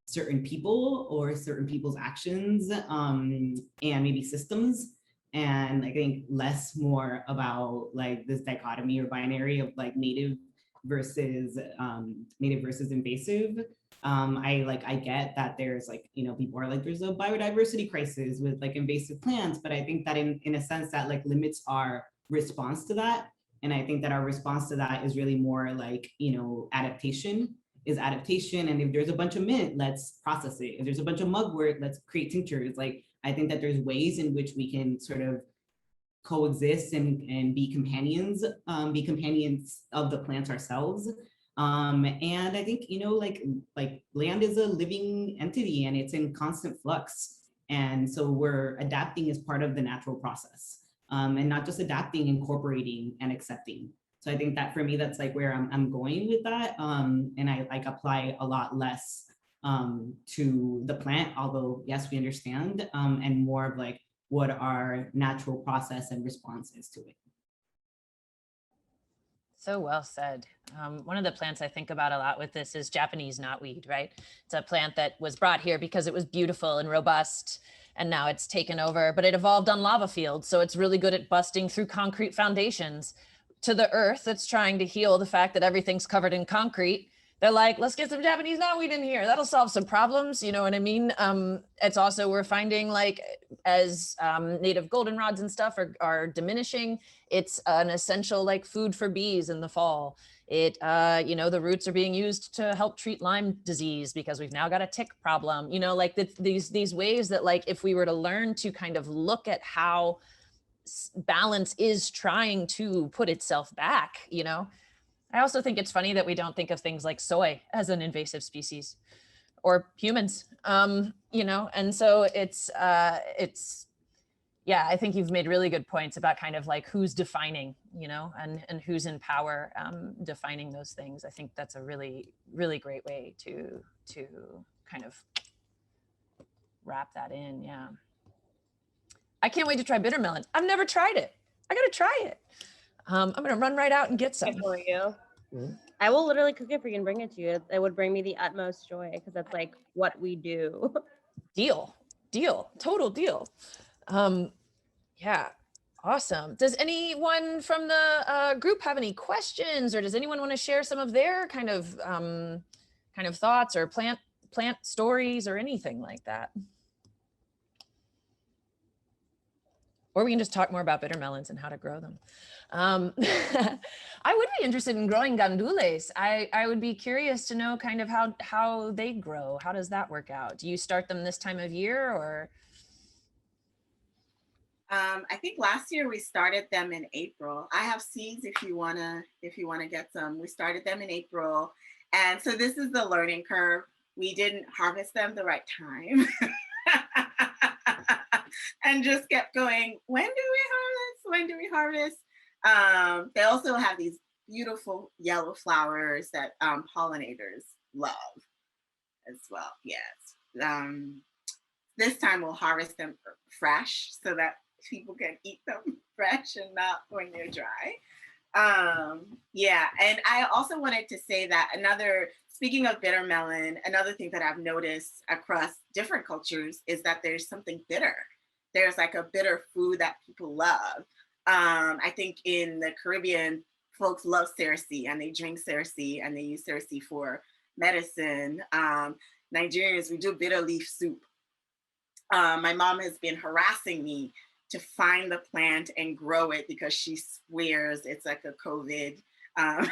certain people or certain people's actions and maybe systems. And I think less more about like this dichotomy or binary of like native versus invasive. I get that there's like, you know, people are like, there's a biodiversity crisis with like invasive plants, but I think that in a sense that like limits our response to that. And I think that our response to that is really more like, you know, adaptation. And if there's a bunch of mint, let's process it. If there's a bunch of mugwort, let's create tinctures. Like, I think that there's ways in which we can sort of coexist and be companions of the plants ourselves. And I think, you know, like land is a living entity and it's in constant flux. And so we're adapting as part of the natural process, and not just adapting, incorporating and accepting. So I think that for me, that's like where I'm going with that. And I like apply a lot less to the plant, although yes, we understand, and more of like what our natural process and response is to it. So well said. One of the plants I think about a lot with this is Japanese knotweed, right? It's a plant that was brought here because it was beautiful and robust, and now it's taken over, but it evolved on lava fields. So it's really good at busting through concrete foundations to the earth that's trying to heal the fact that everything's covered in concrete. They're like, let's get some Japanese knotweed in here. That'll solve some problems. You know what I mean? It's also, we're finding like as native goldenrods and stuff are diminishing, it's an essential like food for bees in the fall. It, you know, the roots are being used to help treat Lyme disease because we've now got a tick problem. You know, like these ways that like if we were to learn to kind of look at how balance is trying to put itself back, you know. I also think it's funny that we don't think of things like soy as an invasive species or humans, you know, and so it's, yeah, I think you've made really good points about kind of like who's defining, you know, and who's in power defining those things. I think that's a really, really great way to kind of wrap that in. Yeah. I can't wait to try bitter melon. I've never tried it. I got to try it. I'm going to run right out and get some. For you. I will literally cook it for you and bring it to you. It would bring me the utmost joy because that's like what we do. Deal, total deal. Yeah, awesome. Does anyone from the group have any questions, or does anyone want to share some of their kind of thoughts or plant stories or anything like that? Or we can just talk more about bitter melons and how to grow them. I would be interested in growing gandules. I would be curious to know kind of how they grow. How does that work out? Do you start them this time of year or? I think last year we started them in April. I have seeds if you wanna get some. We started them in April. And so this is the learning curve. We didn't harvest them the right time. And just kept going, when do we harvest? They also have these beautiful yellow flowers that pollinators love as well. Yes. This time we'll harvest them fresh so that people can eat them fresh and not when they're dry. Yeah, and I also wanted to say that speaking of bitter melon, another thing that I've noticed across different cultures is that there's something bitter. There's like a bitter food that people love. I think in the Caribbean, folks love cerasee and they drink cerasee and they use cerasee for medicine. Nigerians, we do bitter leaf soup. My mom has been harassing me to find the plant and grow it because she swears it's like a COVID, a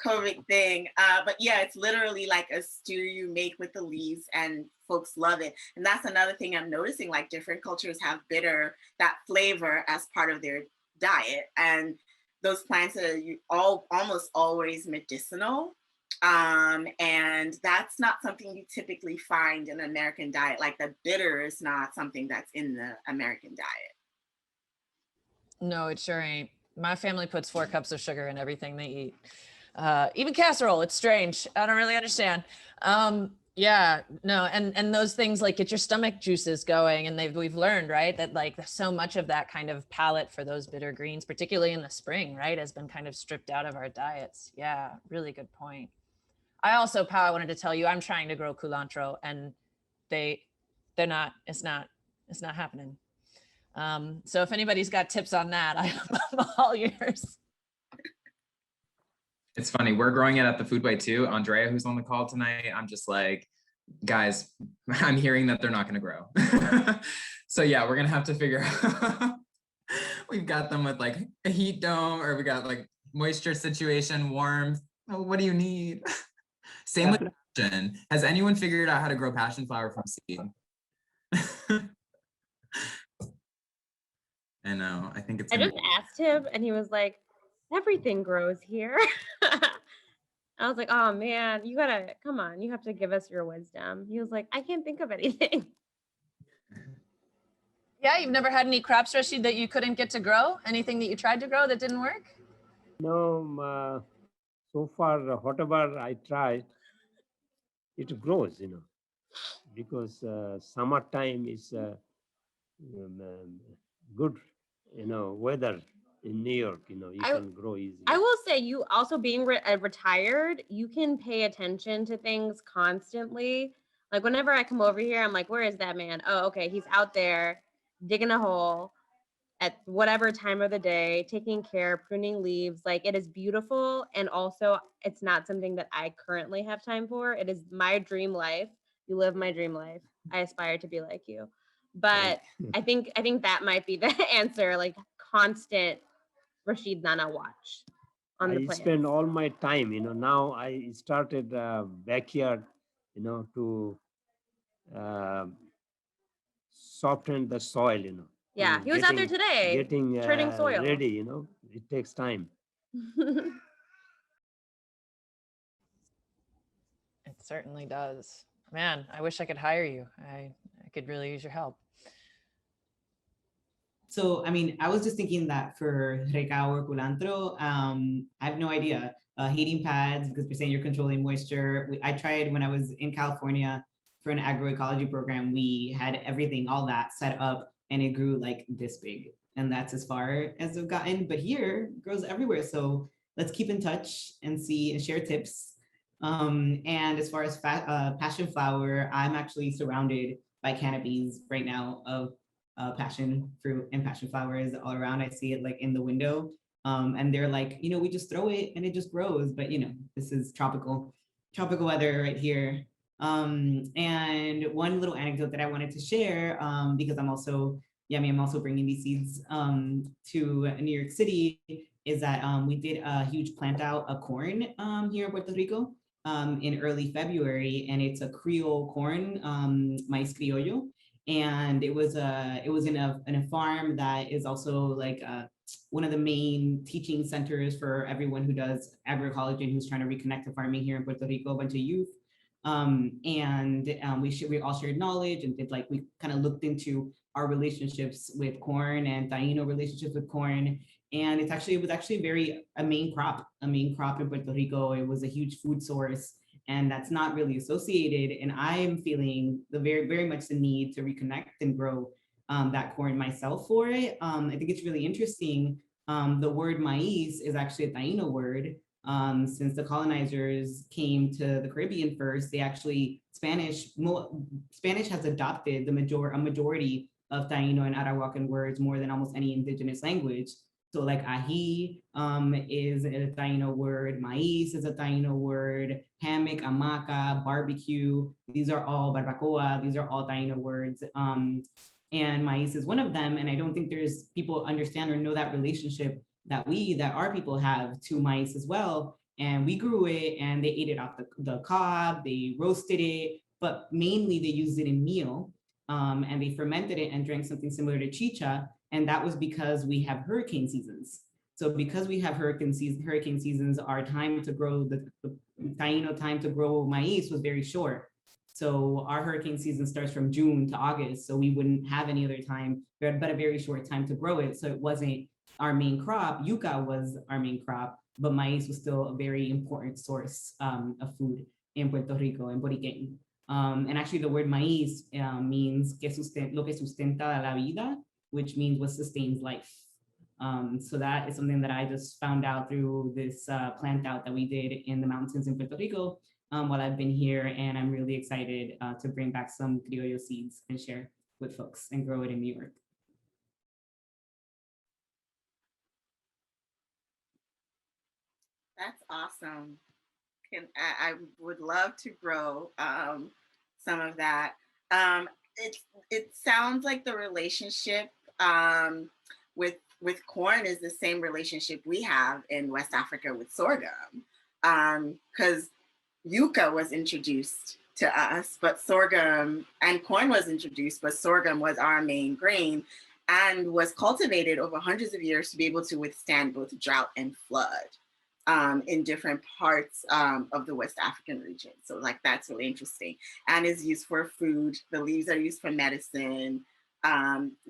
COVID thing. But yeah, it's literally like a stew you make with the leaves and folks love it. And that's another thing I'm noticing, like different cultures have that flavor as part of their diet. And those plants are almost always medicinal. And that's not something you typically find in American diet. Like the bitter is not something that's in the American diet. No, it sure ain't. My family puts 4 cups of sugar in everything they eat. Even casserole, it's strange. I don't really understand. Yeah, no, and those things like get your stomach juices going, and we've learned, right, that like so much of that kind of palate for those bitter greens, particularly in the spring, right, has been kind of stripped out of our diets. Yeah, really good point. I also, Pao, I wanted to tell you, I'm trying to grow culantro, and they're not. It's not happening. So if anybody's got tips on that, I'm all yours. It's funny, we're growing it at the Foodway too. Andrea, who's on the call tonight, I'm just like, guys, I'm hearing that they're not going to grow. So yeah, we're going to have to figure out. We've got them with like a heat dome, or we got like moisture situation, warmth. Oh, what do you need? Same with passion. Has anyone figured out how to grow passion flower from seed? I know, I think it's. I just asked him and he was like, everything grows here. I was like, oh man, come on, you have to give us your wisdom. He was like, I can't think of anything. Yeah, you've never had any crops, Rashid, that you couldn't get to grow? Anything that you tried to grow that didn't work? No, so far, whatever I tried, it grows, because summertime is good, weather in New York, you can grow easily. I will say, you also being retired, you can pay attention to things constantly. Like whenever I come over here, I'm like, where is that man? Oh, okay, he's out there digging a hole at whatever time of the day, taking care, pruning leaves. Like it is beautiful. And also it's not something that I currently have time for. It is my dream life. You live my dream life. I aspire to be like you. But I think that might be the answer, like constant Rashid Nana watch on the I plants. spend all my time, now I started backyard, to soften the soil, Yeah, he was out there today, getting turning soil. ready, it takes time. It certainly does. Man, I wish I could hire you. I could really use your help. So, I mean, I was just thinking that for recao or culantro, I have no idea. Heating pads, because you're saying you're controlling moisture. I tried when I was in California for an agroecology program. We had everything, all that set up, and it grew like this big. And that's as far as I've gotten. But here, it grows everywhere. So let's keep in touch and see and share tips. And as far as passion flower, I'm actually surrounded by canopies right now of passion fruit and passion flowers all around. I see it like in the window. And they're like, we just throw it and it just grows. But this is tropical weather right here. And one little anecdote that I wanted to share, because I'm also bringing these seeds to New York City, is that we did a huge plant out of corn here in Puerto Rico in early February, and it's a Creole corn, maíz criollo. And it was in a farm that is also like one of the main teaching centers for everyone who does agroecology and who's trying to reconnect to farming here in Puerto Rico, a bunch of youth. We all shared knowledge and we kind of looked into our relationships with corn and Taino relationships with corn. And it was actually a main crop in Puerto Rico. It was a huge food source, and that's not really associated. And I am feeling very much the need to reconnect and grow that corn myself for it. I think it's really interesting. The word maize is actually a Taino word. Since the colonizers came to the Caribbean first, they actually Spanish has adopted a majority of Taino and Arawakan words more than almost any indigenous language. So like ají is a Taino word, maíz is a Taino word, hammock, hamaca, barbecue, these are all barbacoa, these are all Taino words. And maíz is one of them. And I don't think there's people understand or know that relationship that our people have to mice as well. And we grew it and they ate it off the cob, they roasted it, but mainly they used it in meal. And they fermented it and drank something similar to chicha. And that was because we have hurricane seasons. So because we have hurricane seasons, our time to grow the Taino time to grow maize was very short. So our hurricane season starts from June to August. So we wouldn't have any other time, but a very short time to grow it. So it wasn't our main crop. Yuca was our main crop, but maize was still a very important source of food in Puerto Rico, in Boriqueño. And actually the word maíz means lo que sustenta la vida, which means what sustains life. So that is something that I just found out through this plant out that we did in the mountains in Puerto Rico while I've been here. And I'm really excited to bring back some criollo seeds and share with folks and grow it in New York. That's awesome. I would love to grow some of that. It sounds like the relationship with corn is the same relationship we have in West Africa with sorghum, because yuca was introduced to us, but sorghum and corn was introduced, but sorghum was our main grain and was cultivated over hundreds of years to be able to withstand both drought and flood. In different parts of the West African region. So like, that's really interesting and is used for food. The leaves are used for medicine.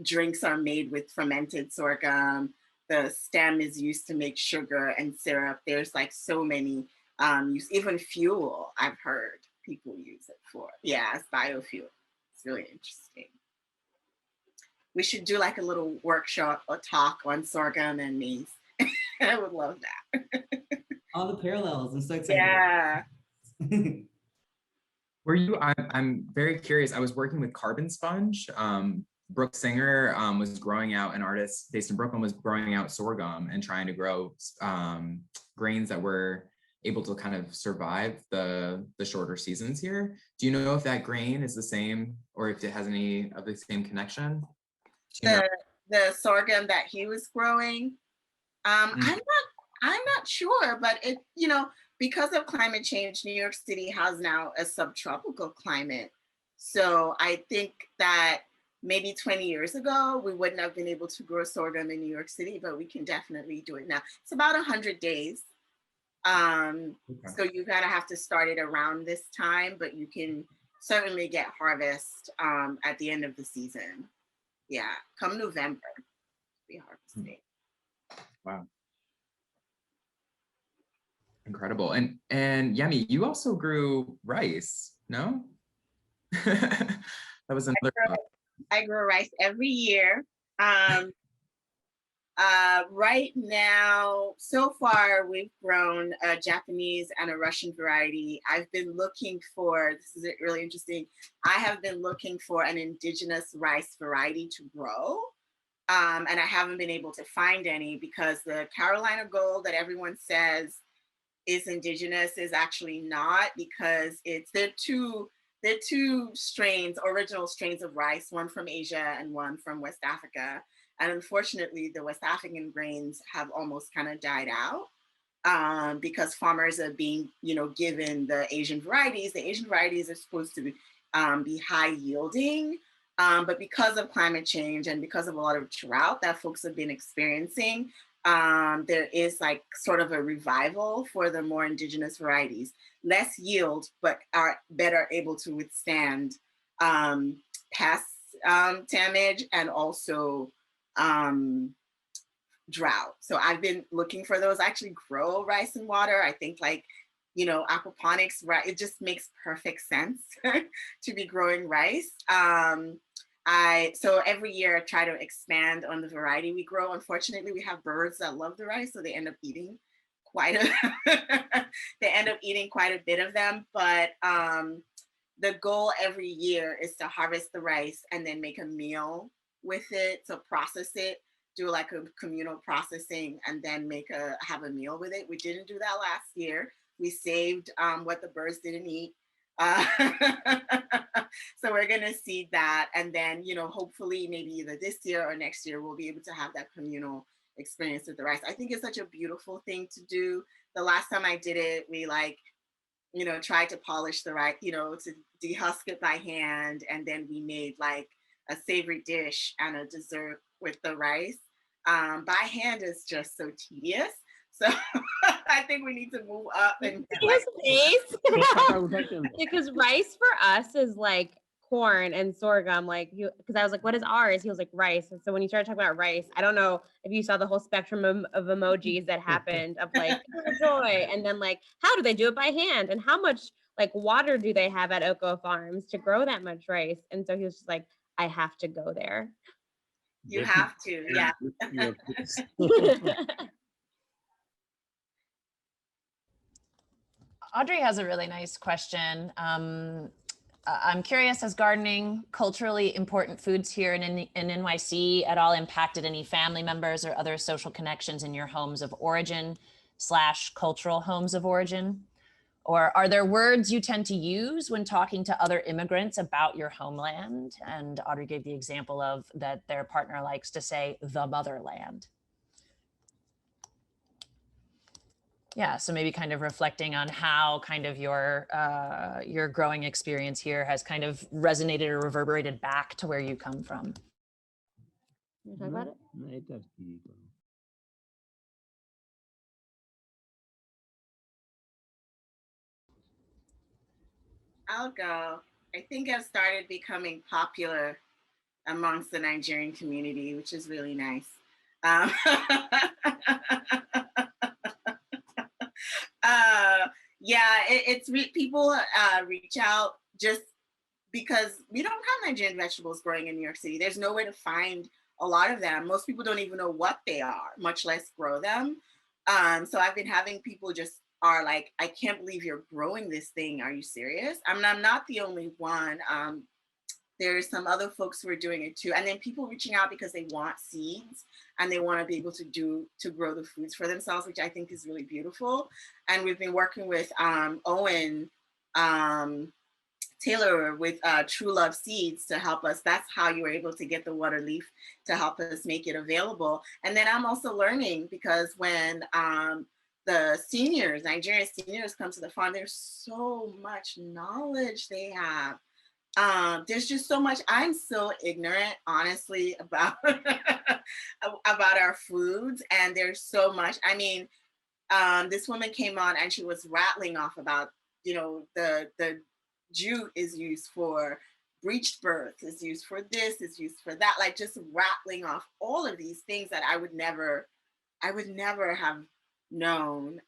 Drinks are made with fermented sorghum. The stem is used to make sugar and syrup. There's like so many use, even fuel, I've heard people use it for. Yeah, it's biofuel. It's really interesting. We should do like a little workshop or talk on sorghum and maize. I would love that. All the parallels. I'm so excited. Yeah. Were you, I'm very curious. I was working with Carbon Sponge. Brooke Singer was growing out, an artist based in Brooklyn was growing out sorghum and trying to grow grains that were able to kind of survive the shorter seasons here. Do you know if that grain is the same or if it has any of the same connection? The sorghum that he was growing, I'm not sure, but it, because of climate change, New York City has now a subtropical climate. So I think that maybe 20 years ago, we wouldn't have been able to grow sorghum in New York City, but we can definitely do it now. It's about 100 days. Okay. So you gotta have to start it around this time, but you can certainly get harvest at the end of the season. Yeah, come November, be harvesting. Wow. Incredible. And Yemi, you also grew rice, no? That was another. I grow rice every year. Right now, so far, we've grown a Japanese and a Russian variety. I've been looking for, this is really interesting, I have been looking for an indigenous rice variety to grow. And I haven't been able to find any because the Carolina Gold that everyone says is indigenous is actually not, because they're two strains, original strains of rice, one from Asia and one from West Africa. And unfortunately, the West African grains have almost kind of died out because farmers are being, given the Asian varieties. The Asian varieties are supposed to be high yielding, but because of climate change and because of a lot of drought that folks have been experiencing, there is like sort of a revival for the more indigenous varieties. Less yield, but are better able to withstand pest damage and also drought. So I've been looking for those. I actually grow rice and water. I think like, you know, aquaponics, right? It just makes perfect sense to be growing rice. So every year I try to expand on the variety we grow. Unfortunately, we have birds that love the rice, so they end up eating quite a they end up eating quite a bit of them. But the goal every year is to harvest the rice and then make a meal with it, to process it, do like a communal processing, and then have a meal with it. We didn't do that last year. We saved what the birds didn't eat. So we're gonna seed that, and then, you know, hopefully maybe either this year or next year we'll be able to have that communal experience with the rice. I think it's such a beautiful thing to do. The last time I did it, we like, you know, tried to polish the rice, you know, to dehusk it by hand, and then we made like a savory dish and a dessert with the rice. By hand is just so tedious. So I think we need to move up and get, like, because rice for us is like corn and sorghum. Like, because I was like, what is ours? He was like, rice. And so when you started talking about rice, I don't know if you saw the whole spectrum of emojis that happened of like joy, and then like, how do they do it by hand, and how much like water do they have at Oko Farms to grow that much rice? And so he was just like, I have to go there. You have to, yeah. Audrey has a really nice question. I'm curious, has gardening culturally important foods here in NYC at all impacted any family members or other social connections in your homes of origin / cultural homes of origin? Or are there words you tend to use when talking to other immigrants about your homeland? And Audrey gave the example of that their partner likes to say the motherland. Yeah, so maybe kind of reflecting on how kind of your growing experience here has kind of resonated or reverberated back to where you come from. You talk about it? I'll go. I think I've started becoming popular amongst the Nigerian community, which is really nice. Yeah, people reach out just because we don't have Nigerian vegetables growing in New York City. There's nowhere to find a lot of them. Most people don't even know what they are, much less grow them. So I've been having people just are like, I can't believe you're growing this thing. Are you serious? I'm not the only one. There's some other folks who are doing it too. And then people reaching out because they want seeds and they want to be able to grow the foods for themselves, which I think is really beautiful. And we've been working with Owen Taylor with True Love Seeds to help us. That's how you were able to get the water leaf to help us make it available. And then I'm also learning, because when the seniors, Nigerian seniors, come to the farm, there's so much knowledge they have. There's just so much. I'm so ignorant, honestly, about about our foods, and there's so much. I mean, this woman came on and she was rattling off about, you know, the jute is used for breached birth, is used for this, is used for that, like just rattling off all of these things that I would never have known.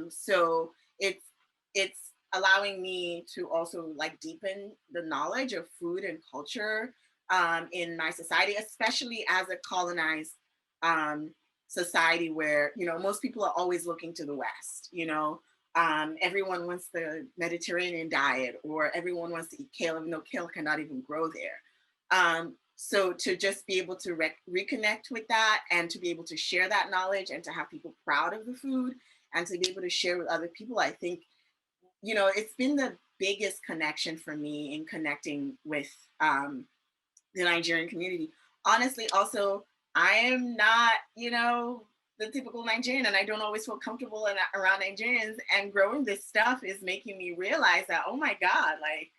So it's allowing me to also like deepen the knowledge of food and culture in my society, especially as a colonized society where, you know, most people are always looking to the West, you know. Everyone wants the Mediterranean diet, or everyone wants to eat kale, even though kale cannot even grow there. So to just be able to reconnect with that, and to be able to share that knowledge, and to have people proud of the food, and to be able to share with other people, I think, you know, it's been the biggest connection for me in connecting with the Nigerian community. Honestly, also, I am not, you know, the typical Nigerian, and I don't always feel comfortable around Nigerians, and growing this stuff is making me realize that, oh my God, like,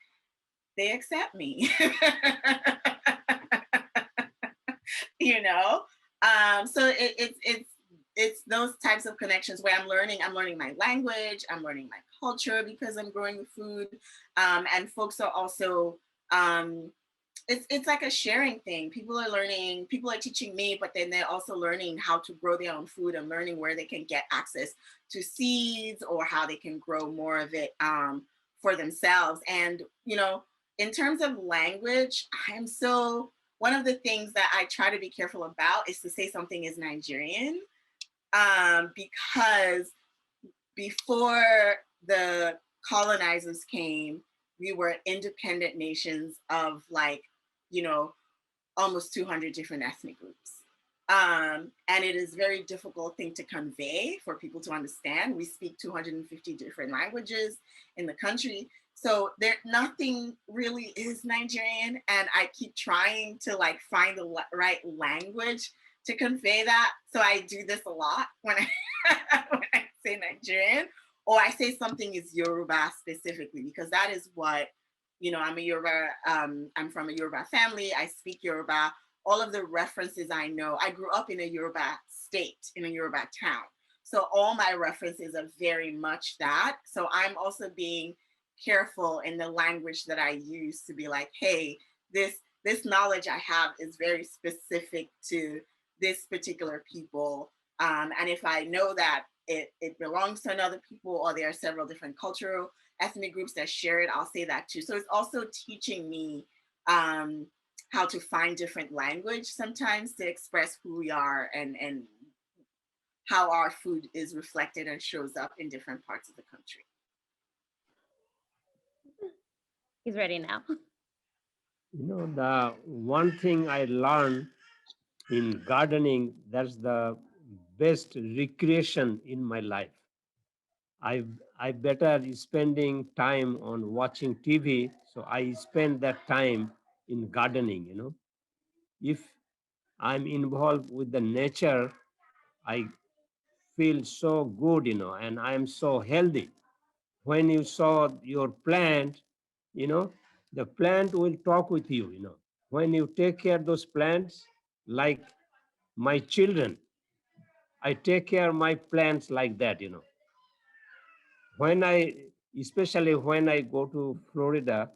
they accept me. You know? So it's those types of connections where I'm learning my language, I'm learning my culture because I'm growing the food. And folks are also it's like a sharing thing. People are learning, people are teaching me, but then they're also learning how to grow their own food and learning where they can get access to seeds or how they can grow more of it for themselves. And, you know, in terms of language, I'm so, one of the things that I try to be careful about is to say something is Nigerian, because before the colonizers came, we were independent nations of like, you know, almost 200 different ethnic groups. And it is a very difficult thing to convey for people to understand. We speak 250 different languages in the country. So there, nothing really is Nigerian. And I keep trying to like find the right language to convey that. So I do this a lot when when I say Nigerian, or I say something is Yoruba specifically, because that is what, you know, I'm a Yoruba, I'm from a Yoruba family. I speak Yoruba. All of the references I know, I grew up in a Yoruba state, in a Yoruba town. So all my references are very much that. So I'm also being careful in the language that I use to be like, hey, this knowledge I have is very specific to this particular people. And if I know that it belongs to another people, or there are several different cultural ethnic groups that share it, I'll say that too. So it's also teaching me how to find different language sometimes to express who we are and how our food is reflected and shows up in different parts of the country. He's ready now. You know, the one thing I learned in gardening, that's the best recreation in my life. I better spending time on watching TV, so I spend that time in gardening, you know. If I'm involved with the nature, I feel so good, you know, and I'm so healthy. When you saw your plant, you know, the plant will talk with you, you know. When you take care of those plants, like my children, I take care of my plants like that, you know. When especially when I go to Florida,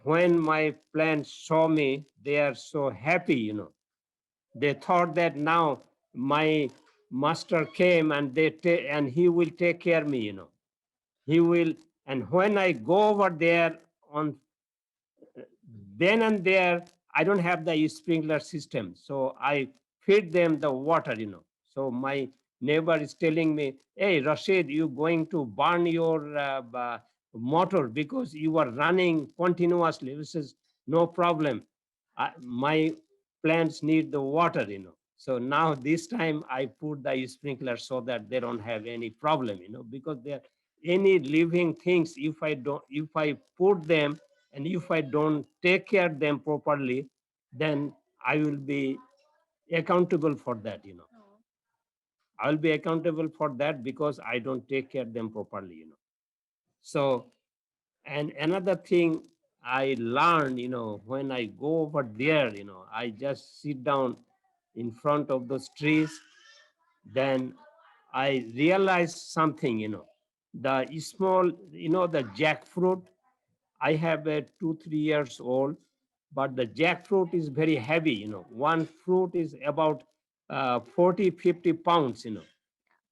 when my plants saw me, they are so happy, you know. They thought that now my master came and and he will take care of me, you know. He will, and when I go over there on then and there, I don't have the sprinkler system. So I feed them the water, you know. So my neighbor is telling me, hey, Rashid, you going to burn your motor because you are running continuously. This is no problem. My plants need the water, you know. So now this time I put the sprinkler so that they don't have any problem, you know, because there any living things, if I put them and if I don't take care of them properly, then I will be accountable for that, you know. I'll be accountable for that because I don't take care of them properly, you know. So, and another thing I learned, you know, when I go over there, you know, I just sit down in front of those trees, then I realize something, you know, the small, you know, the jackfruit, I have a 2, 3 years old, but the jackfruit is very heavy, you know. One fruit is about 40, 50 pounds, you know.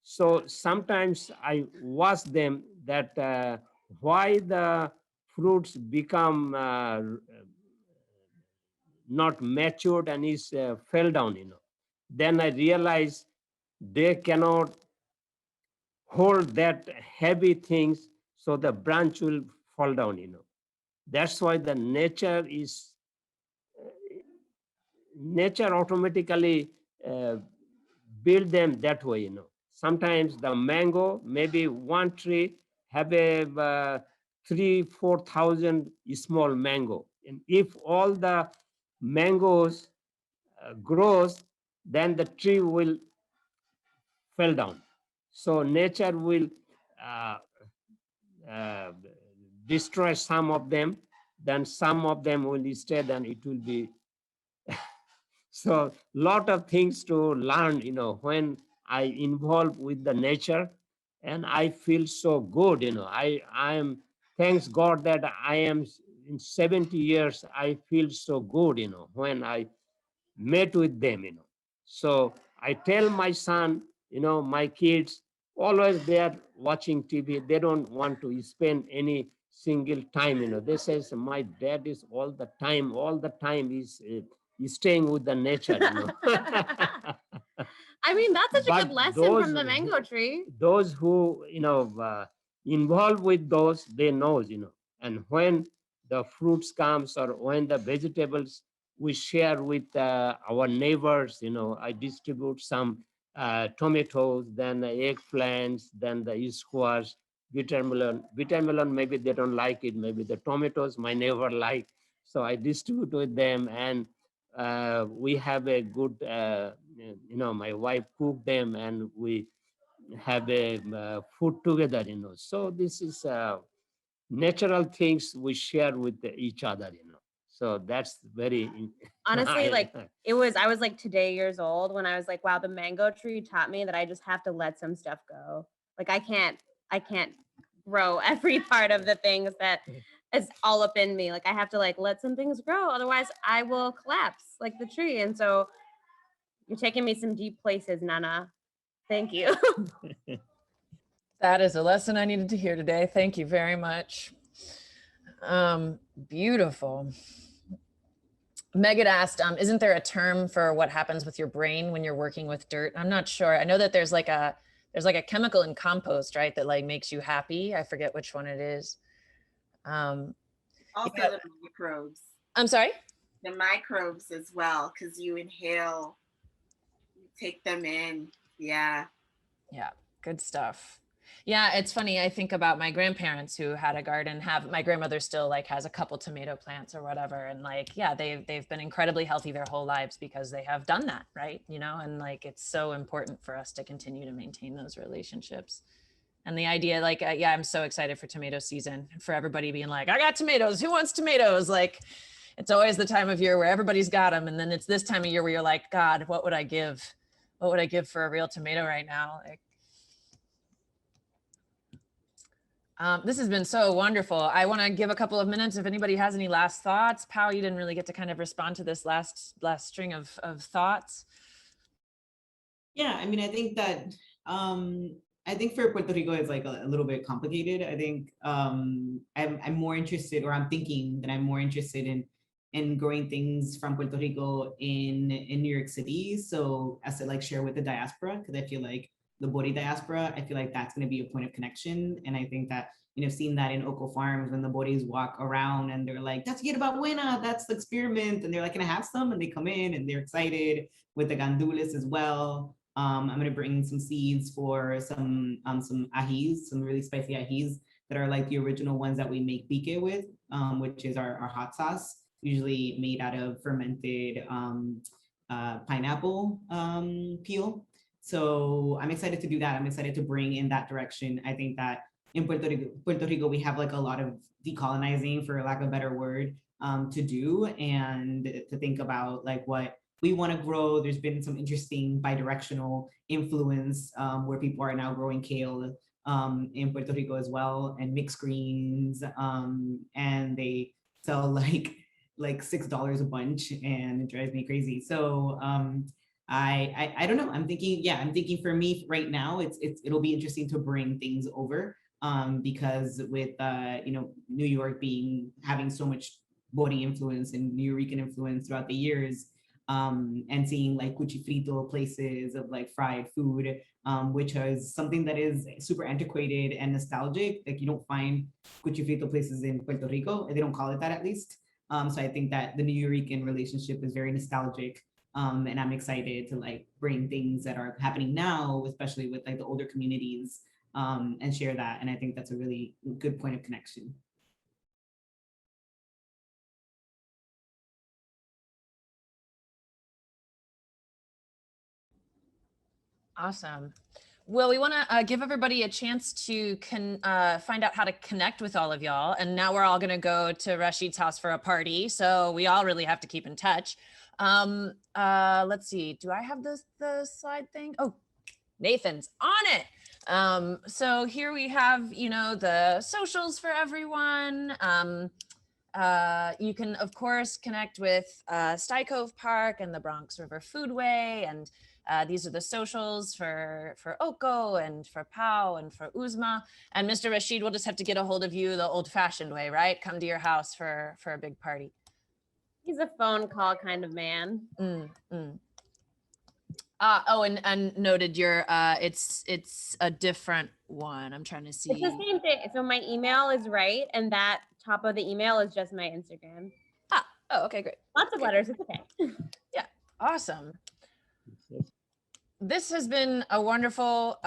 So sometimes I watch them that why the fruits become not matured and is fell down, you know. Then I realize they cannot hold that heavy things, so the branch will fall down, you know. That's why the nature automatically uh, build them that way, you know. Sometimes the mango, maybe one tree have a 3, 4 thousand small mango, and if all the mangoes grows, then the tree will fell down. So nature will uh, uh, destroy some of them, then some of them will stay, then it will be. So lot of things to learn, you know, when I involve with the nature, and I feel so good, you know. I am, thanks God that I am in 70 years, I feel so good, when I met with them, So I tell my son, my kids, always they are watching TV. They don't want to spend any single time, They says, my dad is all the time he's staying with the nature, I mean, that's such a But good lesson those from the mango tree. those who involved with those, they knows, and when the fruits comes or when the vegetables we share with our neighbors, I distribute some tomatoes, then the eggplants, then the squash, bitter melon, maybe they don't like it, maybe the tomatoes my neighbor like, so I distribute with them, and we have a good my wife cook them, and we have a food together, So this is natural things we share with each other, So that's very. Honestly, like I was like today years old when I was like, wow, the mango tree taught me that I just have to let some stuff go. Like I can't grow every part of the things that is all up in me. Like I have to like let some things grow. Otherwise I will collapse like the tree. And so you're taking me some deep places, Nana. Thank you. That is a lesson I needed to hear today. Thank you very much. Beautiful. Megan asked, isn't there a term for what happens with your brain when you're working with dirt? I'm not sure. I know that there's like a chemical in compost, right? That like makes you happy. I forget which one it is. Also Yeah. the microbes. I'm sorry? The microbes as well, because you inhale, you take them in. Yeah. Yeah, good stuff. Yeah, it's funny. I think about my grandparents who had a garden. My grandmother still like has a couple tomato plants or whatever, and like, yeah, they've been incredibly healthy their whole lives because they have done that, right? And like it's so important for us to continue to maintain those relationships. And the idea, like, yeah, I'm so excited for tomato season, for everybody being like, I got tomatoes. Who wants tomatoes? Like, it's always the time of year where everybody's got them, and then it's this time of year where you're like, God, what would I give? What would I give for a real tomato right now? Like, this has been so wonderful. I want to give a couple of minutes if anybody has any last thoughts. Pao, you didn't really get to kind of respond to this last string of thoughts. Yeah, I mean, I think that I think for Puerto Rico it's like a little bit complicated. I think I'm more interested, or I'm thinking that I'm more interested in growing things from Puerto Rico in New York City. So as to like share with the diaspora, because I feel like the Bori diaspora, I feel like that's going to be a point of connection. And I think that, seeing that in Oko Farms when the Boris walk around and they're like, that's hierba buena, that's the experiment. And they're like, can I have some? And they come in and they're excited, with the Gandules as well. I'm going to bring some seeds for some ajis, some really spicy ajis that are like the original ones that we make pique with, which is our hot sauce, usually made out of fermented pineapple peel. So I'm excited to do that. I'm excited to bring in that direction. I think that in Puerto Rico, we have like a lot of decolonizing, for lack of a better word, to do, and to think about like what we want to grow. There's been some interesting bidirectional influence where people are now growing kale in Puerto Rico as well, and mixed greens, and they sell like $6 a bunch, and it drives me crazy. So I don't know. I'm thinking for me right now, it'll be interesting to bring things over because with New York having so much Bori influence and New Yorican influence throughout the years, and seeing like cuchifrito places of like fried food, which is something that is super antiquated and nostalgic. Like you don't find cuchifrito places in Puerto Rico, they don't call it that at least. So I think that the New Yorican relationship is very nostalgic. And I'm excited to like bring things that are happening now, especially with like the older communities, and share that. And I think that's a really good point of connection. Awesome. Well, we want to give everybody a chance to find out how to connect with all of y'all. And now we're all going to go to Rashid's house for a party. So we all really have to keep in touch. Let's see. Do I have the slide thing? Oh, Nathan's on it. So here we have, the socials for everyone. you can, of course, connect with Cove Park and the Bronx River Foodway. And these are the socials for Oko and for Pau and for Uzma. And Mr. Rashid will just have to get a hold of you the old fashioned way, right? Come to your house for a big party. He's a phone call kind of man. Oh, and noted your it's a different one. I'm trying to see. It's the same thing. So my email is right, and that top of the email is just my Instagram. Oh, okay, great. Lots of letters. It's okay. Yeah, awesome. This has been a wonderful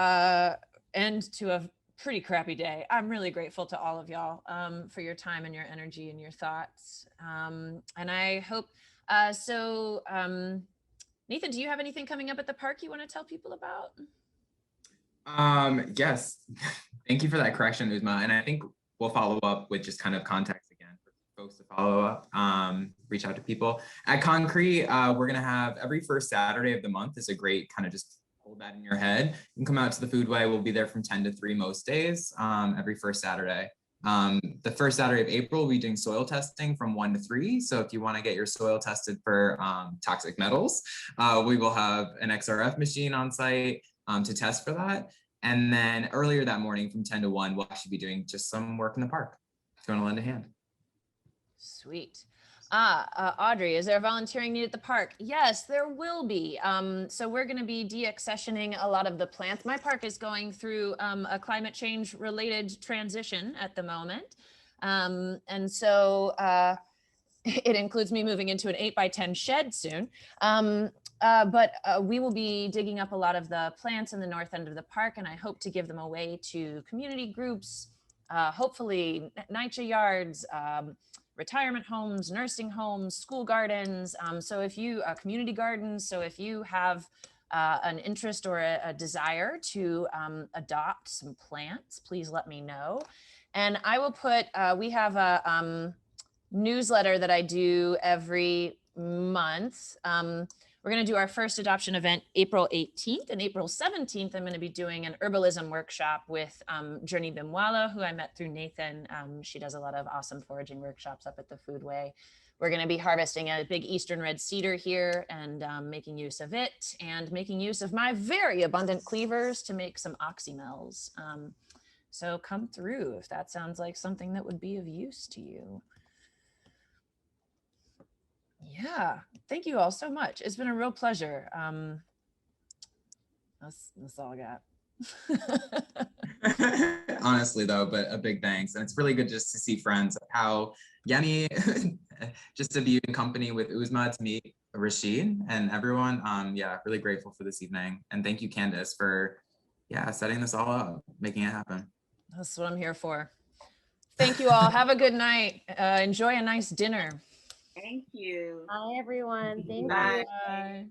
end to a pretty crappy day. I'm really grateful to all of y'all for your time and your energy and your thoughts. And I hope Nathan, do you have anything coming up at the park you want to tell people about? Yes, thank you for that correction, Uzma. And I think we'll follow up with just kind of context again for folks to follow up, reach out to people. At Concrete, we're gonna have every first Saturday of the month is a great kind of just hold that in your head. You can come out to the Foodway. We'll be there from 10 to 3 most days, every first Saturday. The first Saturday of April, we'll be doing soil testing from 1 to 3. So if you want to get your soil tested for toxic metals, we will have an XRF machine on site to test for that. And then earlier that morning from 10 to 1, we'll actually be doing just some work in the park. If you want to lend a hand. Sweet. Audrey, is there volunteering need at the park? Yes, there will be. So we're going to be de-accessioning a lot of the plants. My park is going through a climate change related transition at the moment. And so it includes me moving into an 8x10 shed soon. But we will be digging up a lot of the plants in the north end of the park, and I hope to give them away to community groups, hopefully NYCHA yards, retirement homes, nursing homes, school gardens. So if you, community gardens, so if you have an interest or a desire to adopt some plants, please let me know. And I will put, we have a newsletter that I do every month. We're going to do our first adoption event April 18th, and April 17th, I'm going to be doing an herbalism workshop with Journey Bimwala, who I met through Nathan. She does a lot of awesome foraging workshops up at the Foodway. We're going to be harvesting a big Eastern red cedar here and making use of it and making use of my very abundant cleavers to make some oxymels. So come through if that sounds like something that would be of use to you. Yeah, thank you all so much. It's been a real pleasure. That's all I got. Honestly, though, but a big thanks. And it's really good just to see friends. How Yanni, just to be in company with Uzma, to meet Rashid and everyone. Yeah, really grateful for this evening. And thank you, Candace, for setting this all up, making it happen. That's what I'm here for. Thank you all. Have a good night. Enjoy a nice dinner. Thank you. Bye, everyone. Thank Bye. you. Bye.